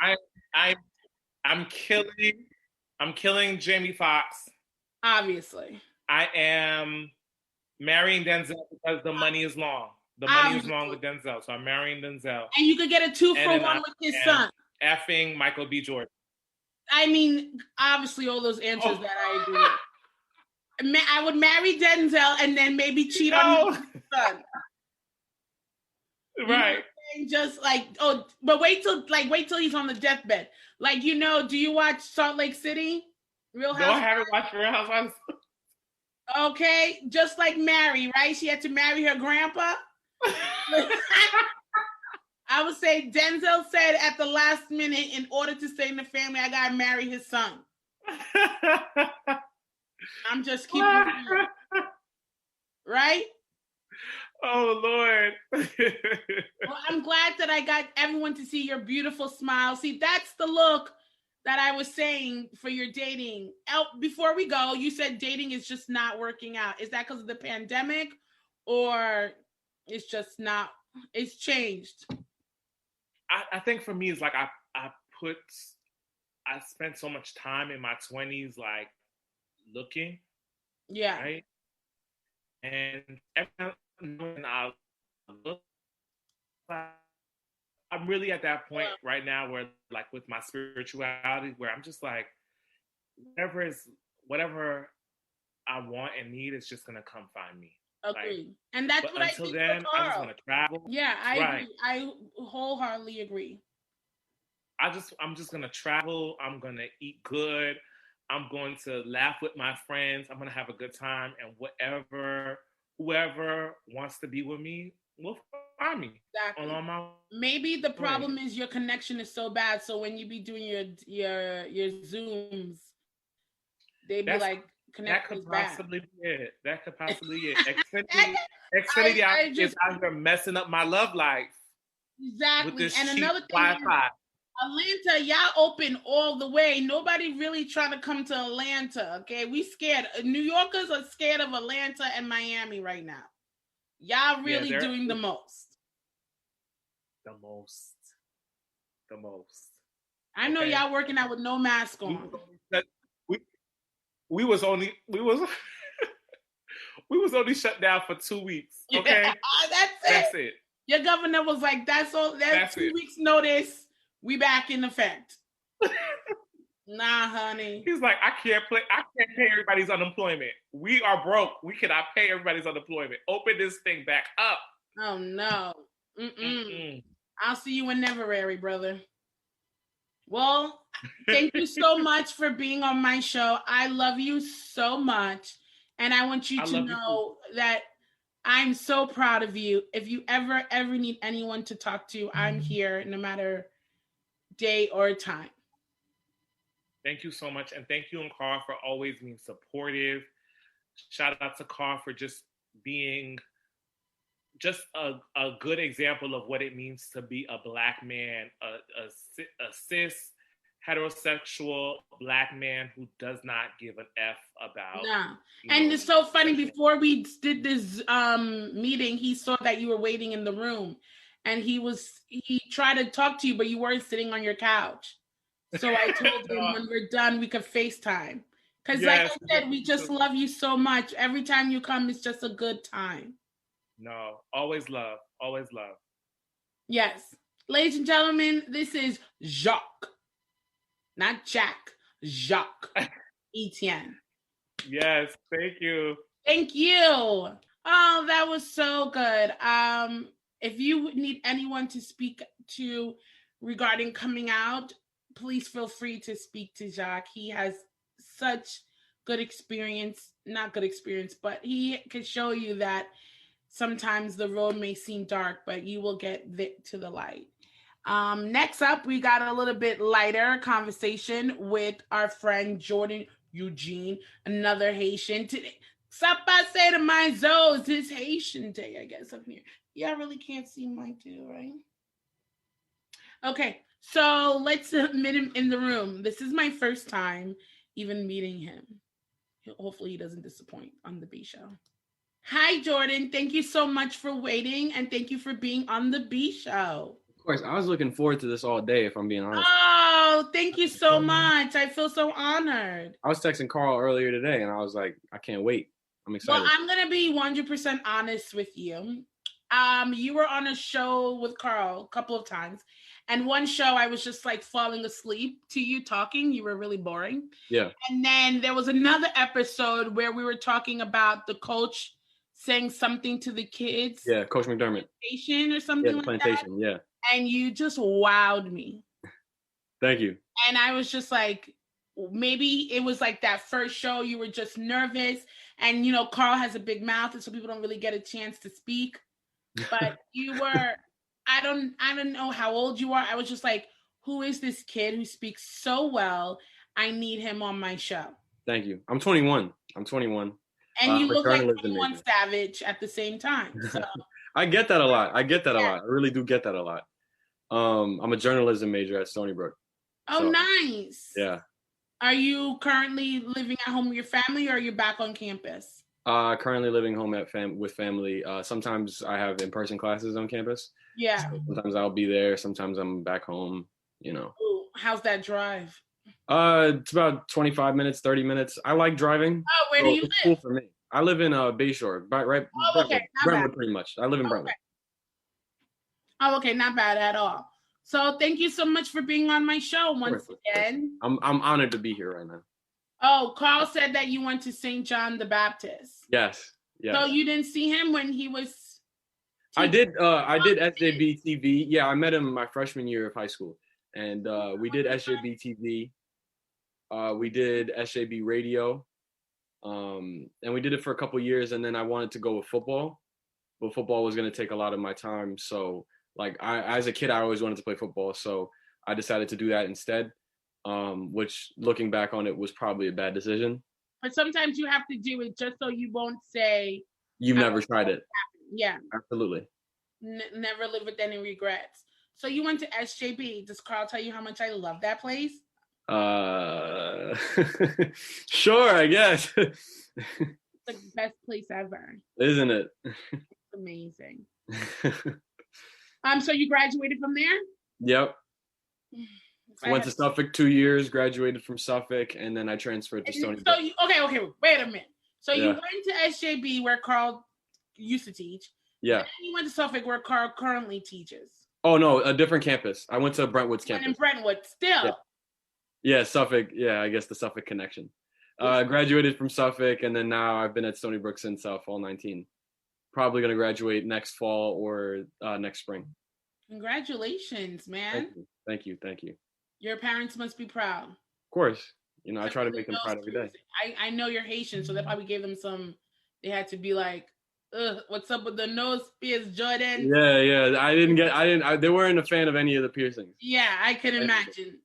I'm killing Jamie Foxx. Obviously. I am marrying Denzel because the money is long. The money is long with Denzel, so I'm marrying Denzel. And you could get a 2-for-1 with his son. Effing Michael B. Jordan. I mean, obviously, all those answers that I agree with. I would marry Denzel and then maybe cheat on his son. Right. Just like, but wait till he's on the deathbed. Like, do you watch Salt Lake City? Real Housewives? No, I haven't watched Real Housewives. Okay, just like Mary, right? She had to marry her grandpa. I would say Denzel said at the last minute, in order to stay in the family, I gotta marry his son. I'm just keeping it real. Right? Oh, Lord. Well, I'm glad that I got everyone to see your beautiful smile. See, that's the look that I was saying for your dating. Before we go, you said dating is just not working out. Is that because of the pandemic, or it's just not, it's changed? I think for me, it's like I spent so much time in my 20s, like, looking. Yeah. Right? And every time I look, I'm really at that point right now where, like, with my spirituality, where I'm just like, whatever I want and need is just gonna come find me. Agree. Like, and that's what I think. Until then, I'm just gonna travel. Yeah, I agree. I wholeheartedly agree. I'm just gonna travel. I'm gonna eat good. I'm going to laugh with my friends. I'm gonna have a good time, and whoever wants to be with me will find me. Exactly. On my Maybe the problem is your connection is so bad, so when you be doing your Zooms, they be like, that could possibly be it. That could possibly be it. Xfinity is out here messing up my love life. Exactly. With this and cheap another thing Wi-Fi. Atlanta, y'all open all the way. Nobody really trying to come to Atlanta, okay? We scared. New Yorkers are scared of Atlanta and Miami right now. Y'all really doing the most. The most. I know y'all working out with no mask on. We was only shut down for 2 weeks. Okay, that's it. Your governor was like, "That's all. That's 2 weeks notice. We back in effect." Nah, honey. He's like, I can't pay everybody's unemployment. We are broke. We cannot pay everybody's unemployment. Open this thing back up. Oh no. I'll see you in Neverary, brother. Well, thank you so much for being on my show. I love you so much. And I want you to know that I'm so proud of you. If you ever need anyone to talk to, I'm here no matter day or time. Thank you so much. And thank you, Carl, for always being supportive. Shout out to Carl for just being just a good example of what it means to be a Black man, a cis heterosexual Black man who does not give an F about. No. And it's so funny, before we did this meeting, he saw that you were waiting in the room, and he tried to talk to you, but you weren't sitting on your couch. So I told him when we're done, we could FaceTime. Because like I said, we just love you so much. Every time you come, it's just a good time. No, always love. Always love. Yes. Ladies and gentlemen, this is Jacques. Not Jack. Jacques Etienne. Yes, thank you. Thank you. Oh, that was so good. If you need anyone to speak to regarding coming out, please feel free to speak to Jacques. He has such good experience, not good experience, but he can show you that sometimes the road may seem dark, but you will get to the light. Next up, we got a little bit lighter conversation with our friend Jordan Eugene, another Haitian. Today, say to my Zoes, it's Haitian Day, I guess, up here. Yeah, I really can't see mine too, right? Okay, so let's admit him in the room. This is my first time, even meeting him. Hopefully he doesn't disappoint on the B Show. Hi, Jordan. Thank you so much for waiting, and thank you for being on the B Show. Of course, I was looking forward to this all day, if I'm being honest. Oh, thank you so much. I feel so honored. I was texting Carl earlier today, and I was like, I can't wait. I'm excited. Well, I'm going to be 100% honest with you. You were on a show with Carl a couple of times. And one show, I was just like falling asleep to you talking. You were really boring. Yeah. And then there was another episode where we were talking about the coach saying something to the kids. Yeah, Coach McDermott. Plantation or something like plantation, that. Yeah. And you just wowed me. Thank you. And I was just like, maybe it was like that first show, you were just nervous. And, you know, Carl has a big mouth, and so people don't really get a chance to speak. But you were, I don't know how old you are. I was just like, who is this kid who speaks so well? I need him on my show. Thank you. I'm 21. And you look like 21 Savage at the same time. So. I get that a lot. I really do get that a lot. I'm a journalism major at Stony Brook. Oh, so, nice. Yeah. Are you currently living at home with your family, or are you back on campus? Currently living home with family. Sometimes I have in-person classes on campus. Yeah. So sometimes I'll be there. Sometimes I'm back home, you know. Ooh, how's that drive? It's about 25 minutes, 30 minutes. I like driving. Oh, where do you live? Cool for me. I live in Bayshore, right? Oh, okay. Brentwood, pretty much. I live in Brentwood. Oh, okay. Not bad at all. So thank you so much for being on my show once again. I'm honored to be here right now. Oh, Carl said that you went to St. John the Baptist. Yes. So you didn't see him when he was... I did SJB TV. Yeah, I met him my freshman year of high school. And we did SJB TV. We did SJB radio. And we did it for a couple years, and then I wanted to go with football. But football was going to take a lot of my time. So, like, as a kid, I always wanted to play football. So I decided to do that instead. Which, looking back on it, was probably a bad decision. But sometimes you have to do it just so you won't say you've never tried it. Yeah, absolutely. Never live with any regrets. So you went to SJB. Does Carl tell you how much I love that place? Sure, I guess. It's the best place ever, isn't it? It's amazing. So you graduated from there? Yep. Went to Suffolk 2 years, graduated from Suffolk, and then I transferred to Stony Brook. Okay, wait a minute. So you went to SJB where Carl used to teach. Yeah. And then you went to Suffolk where Carl currently teaches. Oh, no, a different campus. I went to Brentwood's campus. And in Brentwood, still. Yeah, Suffolk. Yeah, I guess the Suffolk connection. Graduated from Suffolk, and then now I've been at Stony Brook since fall 19. Probably going to graduate next fall or next spring. Congratulations, man. Thank you. Your parents must be proud. Of course. You know, I try to make them proud every day. I know you're Haitian, so they probably gave them some, they had to be like, what's up with the nose pierce, Jordan? Yeah. They weren't a fan of any of the piercings. Yeah, I can imagine.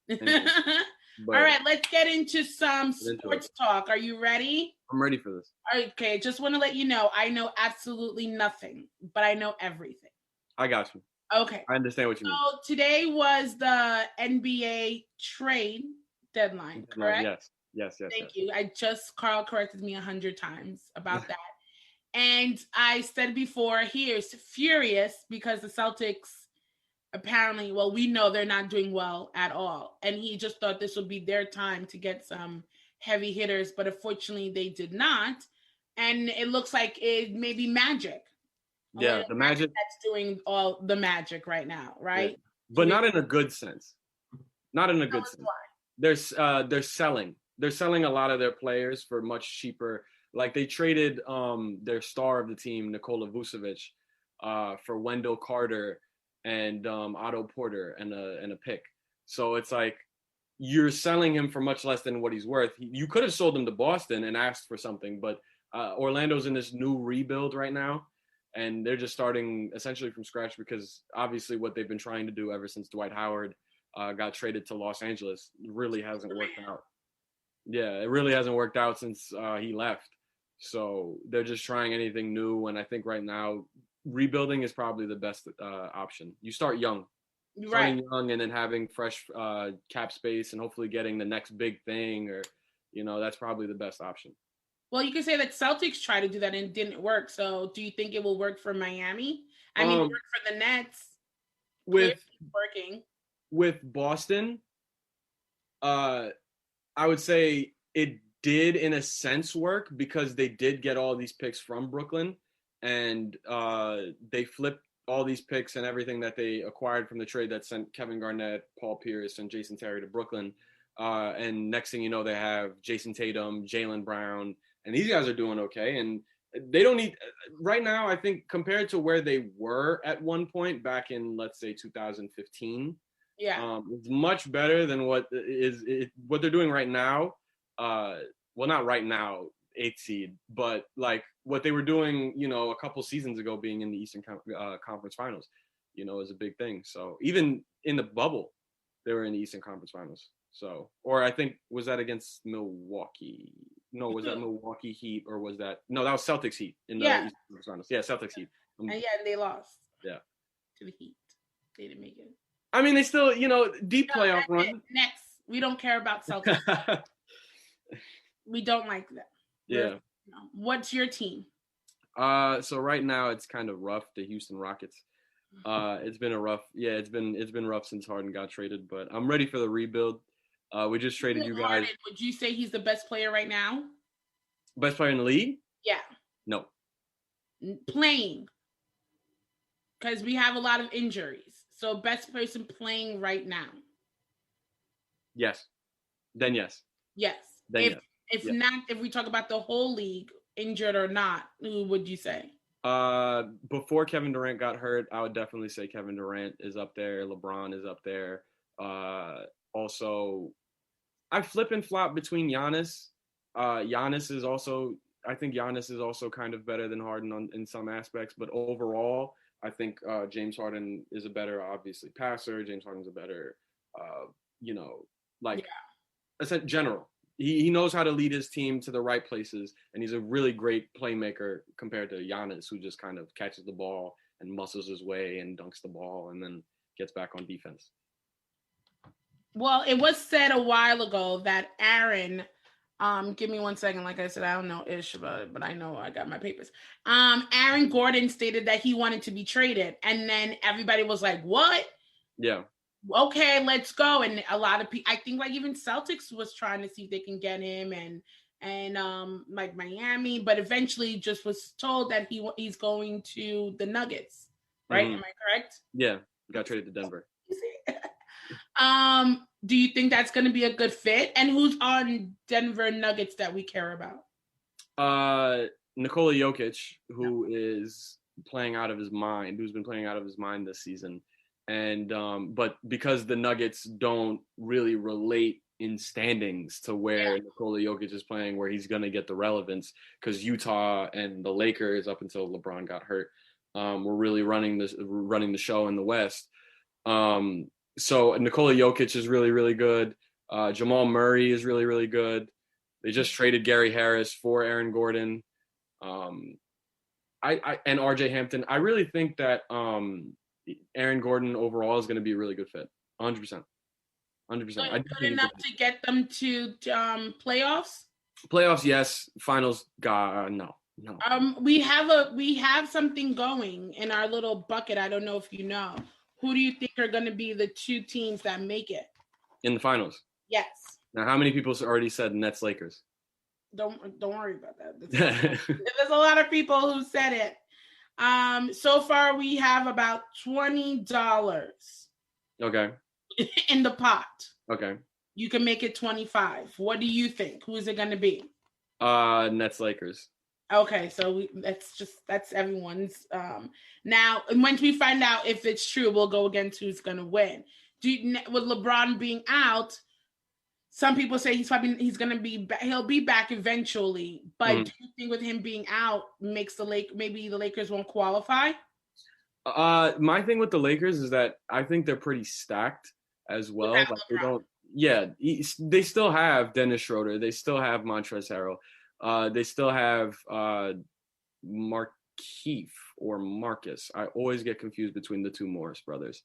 All right, let's get into some sports talk. Are you ready? I'm ready for this. Okay, just want to let you know, I know absolutely nothing, but I know everything. I got you. Okay. I understand what you mean. So today was the NBA trade deadline, correct? Yes. Thank you. Carl corrected me 100 times about that. And I said before, he is furious because the Celtics apparently, well, we know they're not doing well at all. And he just thought this would be their time to get some heavy hitters, but unfortunately they did not. And it looks like it may be Magic. Yeah, the Magic that's doing all the magic right now, right? Yeah. But not in a good sense. Not in a good sense. Why? They're selling. They're selling a lot of their players for much cheaper. Like they traded their star of the team, Nikola Vucevic, for Wendell Carter and Otto Porter and a pick. So it's like you're selling him for much less than what he's worth. You could have sold him to Boston and asked for something, but Orlando's in this new rebuild right now. And they're just starting essentially from scratch because obviously what they've been trying to do ever since Dwight Howard got traded to Los Angeles really hasn't worked out. Yeah, it really hasn't worked out since he left. So they're just trying anything new. And I think right now rebuilding is probably the best option. You start young. Starting young and then having fresh cap space and hopefully getting the next big thing or, That's probably the best option. Well, you could say that Celtics tried to do that and it didn't work. So do you think it will work for Miami? I mean, it worked for the Nets. With working. With Boston, I would say it did in a sense work because they did get all these picks from Brooklyn, and they flipped all these picks and everything that they acquired from the trade that sent Kevin Garnett, Paul Pierce, and Jason Terry to Brooklyn. And next thing you know, they have Jason Tatum, Jaylen Brown, and these guys are doing okay. And they don't need right now. I think compared to where they were at one point back in, let's say, 2015, it's much better than what they're doing right now. Well, not right now, 8th seed, but like what they were doing, a couple seasons ago, being in the Eastern Conference Finals, is a big thing. So even in the bubble, they were in the Eastern Conference Finals. So, or I think, was that against Milwaukee? No, was that Milwaukee Heat, or was that, no, that was Celtics Heat in the Eastern Conference Finals. Yeah, Celtics Heat. And they lost. Yeah. To the Heat. They didn't make it. I mean, they still, deep playoff run. Next, we don't care about Celtics. We don't like that. Yeah. What's your team? So right now it's kind of rough. The Houston Rockets. It's been rough since Harden got traded, but I'm ready for the rebuild. We just traded you guys. Harden, would you say he's the best player right now? Best player in the league? Yeah. No. Playing. Because we have a lot of injuries. So best person playing right now. Yes. Then yes. Yes. Then if not, if we talk about the whole league, injured or not, who would you say? Before Kevin Durant got hurt, I would definitely say Kevin Durant is up there. LeBron is up there. Also, I flip and flop between Giannis. Giannis is also kind of better than Harden in some aspects, but overall, I think James Harden is a better, obviously, passer. James Harden's a better, general. He knows how to lead his team to the right places, and he's a really great playmaker compared to Giannis, who just kind of catches the ball and muscles his way and dunks the ball and then gets back on defense. Well, it was said a while ago that Aaron, give me 1 second. Like I said, I don't know ish about it, but I know I got my papers. Aaron Gordon stated that he wanted to be traded, and then everybody was like, "What?" Yeah. Okay, let's go. And a lot of people, I think, like even Celtics was trying to see if they can get him, and like Miami, but eventually just was told that he's going to the Nuggets, right? Mm-hmm. Am I correct? Yeah, got traded to Denver. Do you think that's going to be a good fit? And who's on Denver Nuggets that we care about? Nikola Jokic, who is playing out of his mind, who's been playing out of his mind this season. And but because the Nuggets don't really relate in standings to where Nikola Jokic is playing, where he's going to get the relevance, because Utah and the Lakers, up until LeBron got hurt, were really running the show in the West. So Nikola Jokic is really, really good. Jamal Murray is really, really good. They just traded Gary Harris for Aaron Gordon. And RJ Hampton. I really think that Aaron Gordon overall is going to be a really good fit. 100%. 100%. Good enough to get them to playoffs? Playoffs, yes. Finals, no. We have something going in our little bucket. I don't know if you know. Who do you think are going to be the two teams that make it in the finals? Yes. Now, how many people already said Nets Lakers? Don't worry about that. There's a lot of people who said it. So far we have about $20. Okay. In the pot. Okay. You can make it 25. What do you think? Who is it going to be? Nets Lakers. Okay, so that's everyone's. Now, once we find out if it's true, we'll go against who's going to win. With LeBron being out, some people say he'll be back eventually. But do you think with him being out makes maybe the Lakers won't qualify? My thing with the Lakers is that I think they're pretty stacked as well. Like they don't. Yeah, they still have Dennis Schroeder. They still have Montrezl Harrell. They still have Markieff or Marcus. I always get confused between the two Morris brothers.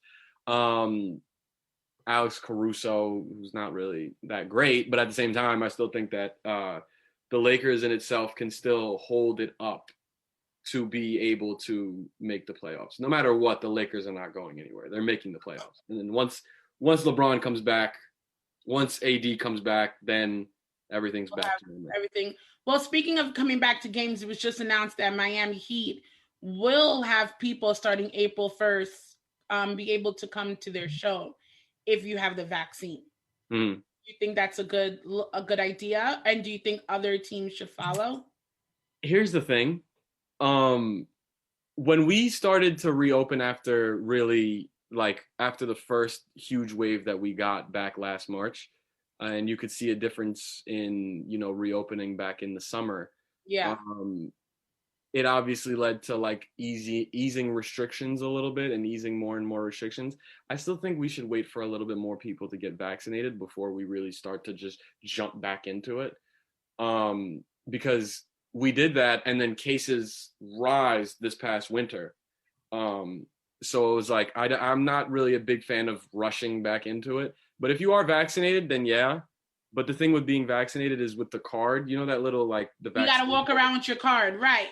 Alex Caruso, who's not really that great, but at the same time, I still think that the Lakers in itself can still hold it up to be able to make the playoffs. No matter what, the Lakers are not going anywhere. They're making the playoffs. And then once LeBron comes back, once AD comes back, then everything's back to normal. Everything. Well, speaking of coming back to games, it was just announced that Miami Heat will have people starting April 1st be able to come to their show if you have the vaccine. Mm. You think that's a good idea? And do you think other teams should follow? Here's the thing. When we started to reopen after the first huge wave that we got back last March, and you could see a difference in, reopening back in the summer. Yeah. It obviously led to like easing restrictions a little bit and easing more and more restrictions. I still think we should wait for a little bit more people to get vaccinated before we really start to just jump back into it. Because we did that and then cases rise this past winter. So it was like, I'm not really a big fan of rushing back into it, but if you are vaccinated, then yeah. But the thing with being vaccinated is with the card, that little like the vaccine. You got to walk around with your card, right?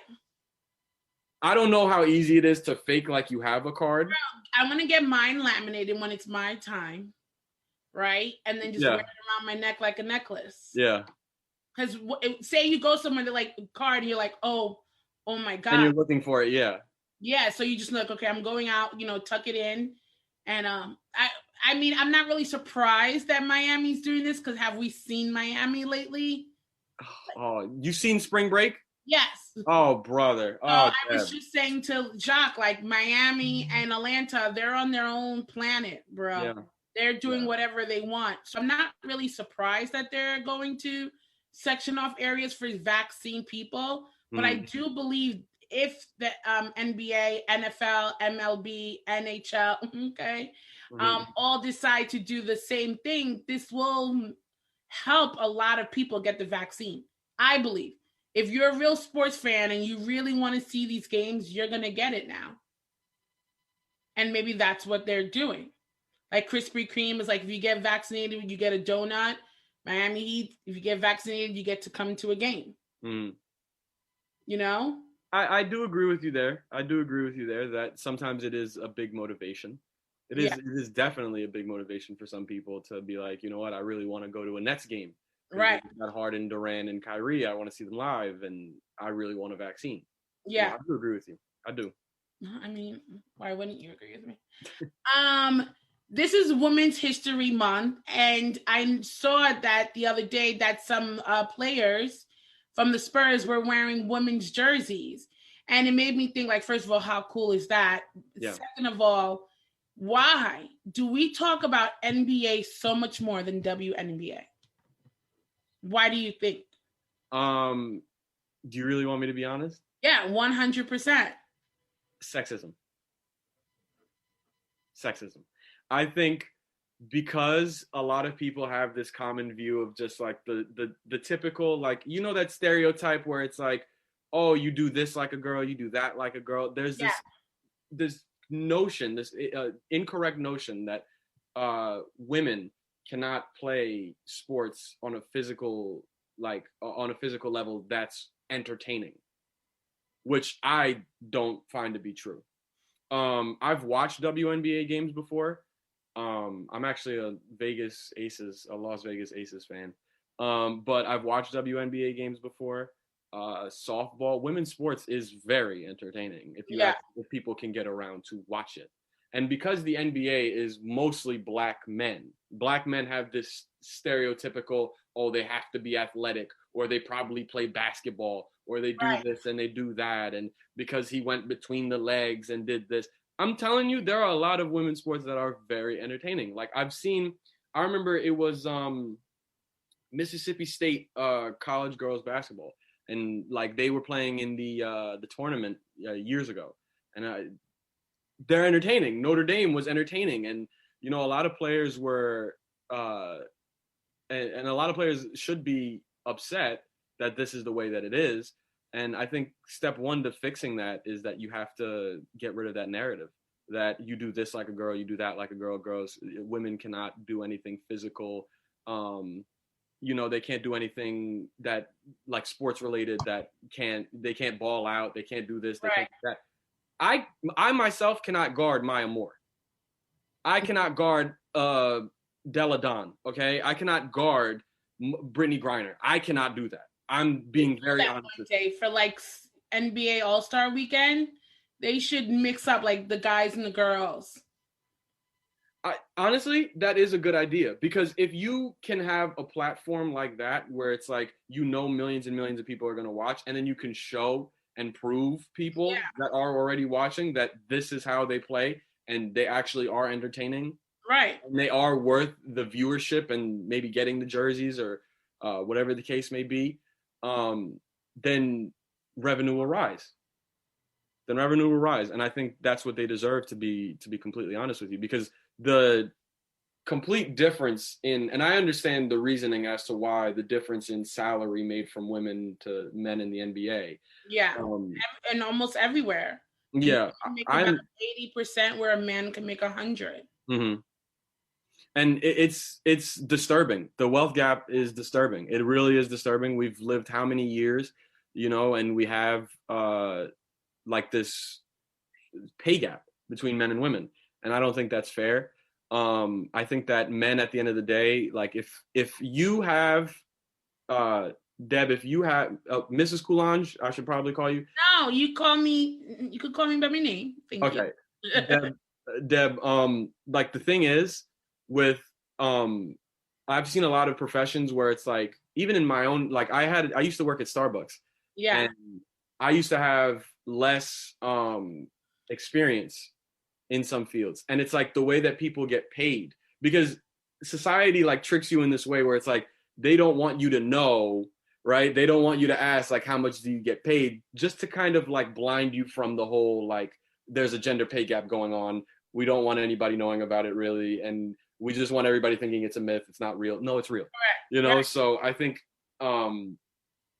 I don't know how easy it is to fake like you have a card. I'm going to get mine laminated when it's my time, right? And then just wear it around my neck like a necklace. Yeah. Because say you go somewhere to like a card and you're like, oh my God. And you're looking for it, yeah. Yeah, so you just look, okay, I'm going out, tuck it in. And I mean, I'm not really surprised that Miami's doing this because have we seen Miami lately? Oh, you seen Spring Break? Yes. Oh, brother. Oh, I was just saying to Jacques, like Miami and Atlanta, they're on their own planet, bro. Yeah. They're doing whatever they want. So I'm not really surprised that they're going to section off areas for vaccine people. But I do believe if the NBA, NFL, MLB, NHL, okay, all decide to do the same thing, this will help a lot of people get the vaccine. I believe. If you're a real sports fan and you really want to see these games, you're going to get it now. And maybe that's what they're doing. Like Krispy Kreme is like, if you get vaccinated, you get a donut. Miami Heat, if you get vaccinated, you get to come to a game. I do agree with you there. That sometimes it is a big motivation. It is definitely a big motivation for some people to be like, you know what, I really want to go to a Nets game. Right. Got Harden, Durant, and Kyrie. I want to see them live, and I really want a vaccine. Yeah. I do agree with you. I do. I mean, why wouldn't you agree with me? This is Women's History Month, and I saw that the other day that some players from the Spurs were wearing women's jerseys. And it made me think, like, first of all, how cool is that? Yeah. Second of all, why do we talk about NBA so much more than WNBA? Why do you think? Do you really want me to be honest? Yeah, 100%. Sexism. I think because a lot of people have this common view of just like the typical, like, that stereotype where it's like, oh, you do this like a girl, you do that like a girl. There's this notion, this incorrect notion that women cannot play sports on a physical level that's entertaining, which I don't find to be true. I've watched WNBA games before. I'm actually a Las Vegas Aces fan. But I've watched WNBA games before. Softball, women's sports is very entertaining if people can get around to watch it. And because the NBA is mostly black men have this stereotypical, oh, they have to be athletic, or they probably play basketball, or they do this and they do that. And because he went between the legs and did this, I'm telling you, there are a lot of women's sports that are very entertaining. Like I remember it was Mississippi State college girls basketball. And like they were playing in the tournament years ago. And they're entertaining. Notre Dame was entertaining. And, a lot of players were, and a lot of players should be upset that this is the way that it is. And I think step one to fixing that is that you have to get rid of that narrative. that you do this like a girl, you do that like a girl. Girls, women cannot do anything physical. They can't do anything that like sports related that they can't ball out, they can't do this, they can't do that. I myself cannot guard Maya Moore. I cannot guard Della Don, okay? I cannot guard Brittany Griner. I cannot do that. I'm being very honest with you. For like NBA All-Star Weekend, they should mix up like the guys and the girls. Honestly, that is a good idea, because if you can have a platform like that where it's like, millions and millions of people are going to watch, and then you can show and prove people that are already watching that this is how they play and they actually are entertaining. Right. And they are worth the viewership and maybe getting the jerseys or whatever the case may be, then revenue will rise. And I think that's what they deserve, to be completely honest with you, because the complete difference and I understand the reasoning as to why the difference in salary made from women to men in the NBA. Yeah. And almost everywhere. Yeah. I'm 80% where a man can make 100. Mm-hmm. And it's disturbing. The wealth gap is disturbing. It really is disturbing. We've lived how many years, and we have like this pay gap between men and women. And I don't think that's fair. I think that men, at the end of the day, like if you have, Deb, if you have Mrs. Coulange, I should probably call you. No, you could call me by my name. Thank you. Deb, like the thing is with, I've seen a lot of professions where it's like, even in my own, like I used to work at Starbucks. Yeah. And I used to have less experience in some fields. And it's like the way that people get paid, because society like tricks you in this way where it's like, they don't want you to know, right? They don't want you to ask like, how much do you get paid, just to kind of like blind you from the whole, like, there's a gender pay gap going on. We don't want anybody knowing about it really. And we just want everybody thinking it's a myth. It's not real. No, it's real. Correct. Correct. So I think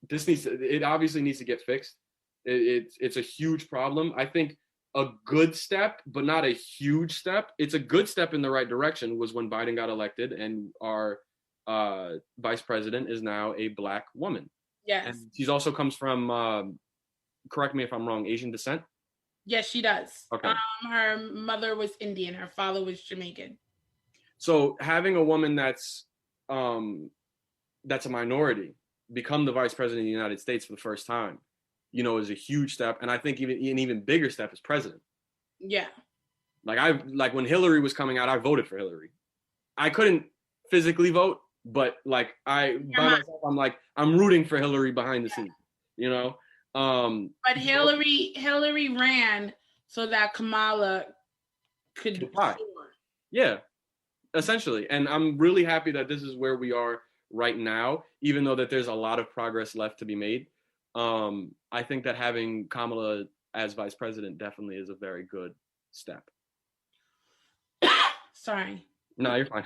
it obviously needs to get fixed. It's a huge problem. I think a good step, but not a huge step. It's a good step in the right direction was when Biden got elected and our vice president is now a Black woman. Yes. And she also comes from, correct me if I'm wrong, Asian descent? Yes, she does. Okay. Her mother was Indian. Her father was Jamaican. So having a woman that's a minority become the vice president of the United States for the first time, is a huge step. And I think an even bigger step is president. Yeah. Like when Hillary was coming out, I voted for Hillary. I couldn't physically vote, but like myself, I'm rooting for Hillary behind the scenes, But Hillary ran so that Kamala could do fine. Yeah, essentially. And I'm really happy that this is where we are right now, even though that there's a lot of progress left to be made. I think that having Kamala as vice president definitely is a very good step. Sorry. No, you're fine.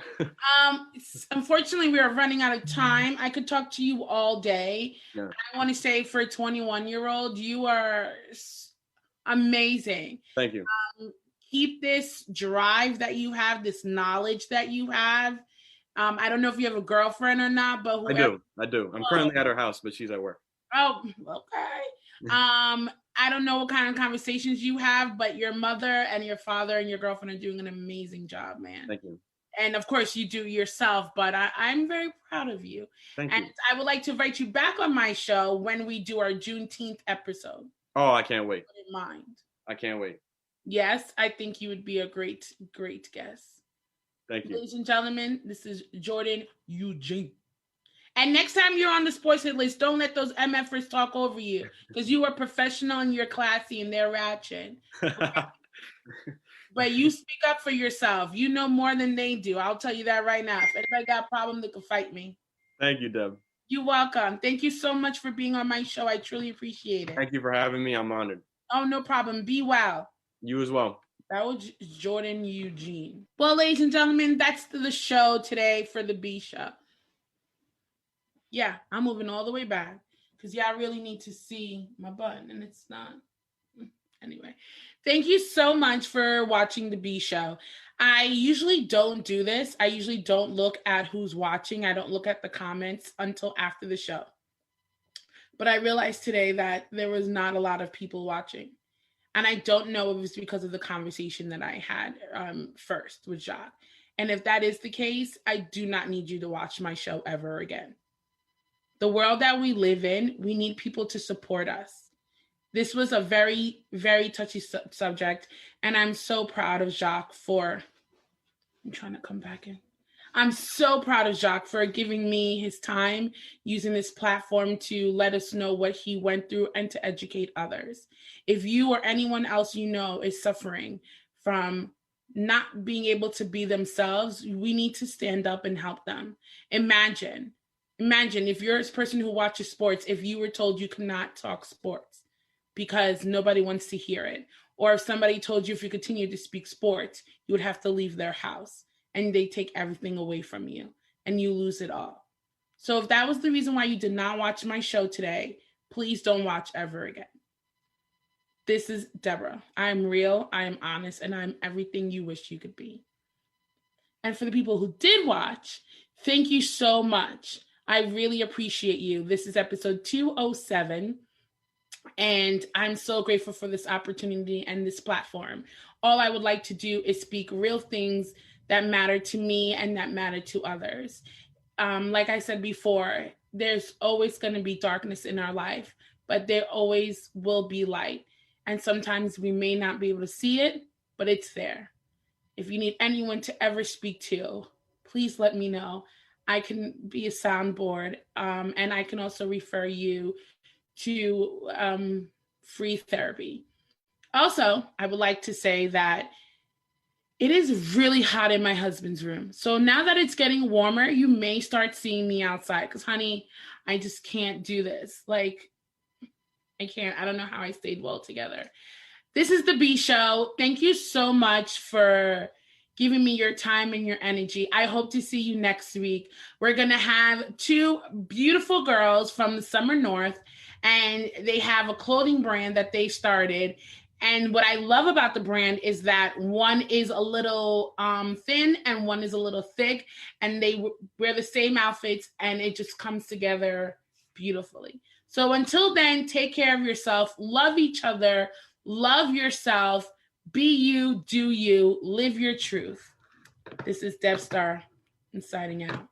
Unfortunately, we are running out of time. I could talk to you all day. Yeah. I want to say, for a 21-year-old, you are amazing. Thank you. Keep this drive that you have, this knowledge that you have. I don't know if you have a girlfriend or not, but I do. I'm currently at her house, but she's at work. Oh, okay. I don't know what kind of conversations you have, but your mother and your father and your girlfriend are doing an amazing job, man. Thank you. And of course you do yourself, but I'm very proud of you. Thank you. I would like to invite you back on my show when we do our Juneteenth episode. Oh, I can't wait. In mind. I can't wait. Yes, I think you would be a great, great guest. Thank you. Ladies and gentlemen, this is Jordan Eugene. And next time you're on the sports hit list, don't let those MFers talk over you, because you are professional and you're classy and they're ratchet. But you speak up for yourself. You know more than they do. I'll tell you that right now. If anybody got a problem, they can fight me. Thank you, Deb. You're welcome. Thank you so much for being on my show. I truly appreciate it. Thank you for having me. I'm honored. Oh, no problem. Be well. You as well. That was Jordan Eugene. Well, ladies and gentlemen, that's the show today for the B Show. Yeah, I'm moving all the way back because y'all really need to see my butt, and it's not. Anyway, thank you so much for watching the B Show. I usually don't do this. I usually don't look at who's watching. I don't look at the comments until after the show. But I realized today that there was not a lot of people watching. And I don't know if it's because of the conversation that I had first with Jacques. And if that is the case, I do not need you to watch my show ever again. The world that we live in, we need people to support us. This was a very, very touchy subject. And I'm so proud of Jacques for... I'm trying to come back in. I'm so proud of Jacques for giving me his time, using this platform to let us know what he went through and to educate others. If you or anyone else you know is suffering from not being able to be themselves, we need to stand up and help them. Imagine if you're a person who watches sports, if you were told you could not talk sports because nobody wants to hear it. Or if somebody told you if you continue to speak sports, you would have to leave their house and they take everything away from you and you lose it all. So if that was the reason why you did not watch my show today, please don't watch ever again. This is Deborah. I am real, I am honest, and I'm everything you wish you could be. And for the people who did watch, thank you so much. I really appreciate you. This is episode 207. And I'm so grateful for this opportunity and this platform. All I would like to do is speak real things that matter to me and that matter to others. Like I said before, there's always going to be darkness in our life, but there always will be light. And sometimes we may not be able to see it, but it's there. If you need anyone to ever speak to, please let me know. I can be a soundboard, and I can also refer you to free therapy. Also, I would like to say that it is really hot in my husband's room. So now that it's getting warmer, you may start seeing me outside because, honey, I just can't do this. Like, I can't. I don't know how I stayed well together. This is the B Show. Thank you so much for giving me your time and your energy. I hope to see you next week. We're going to have two beautiful girls from the Summer North, and they have a clothing brand that they started. And what I love about the brand is that one is a little thin and one is a little thick, and they wear the same outfits, and it just comes together beautifully. So until then, take care of yourself, love each other, love yourself, be you, do you, live your truth. This is Deb Star, and signing out.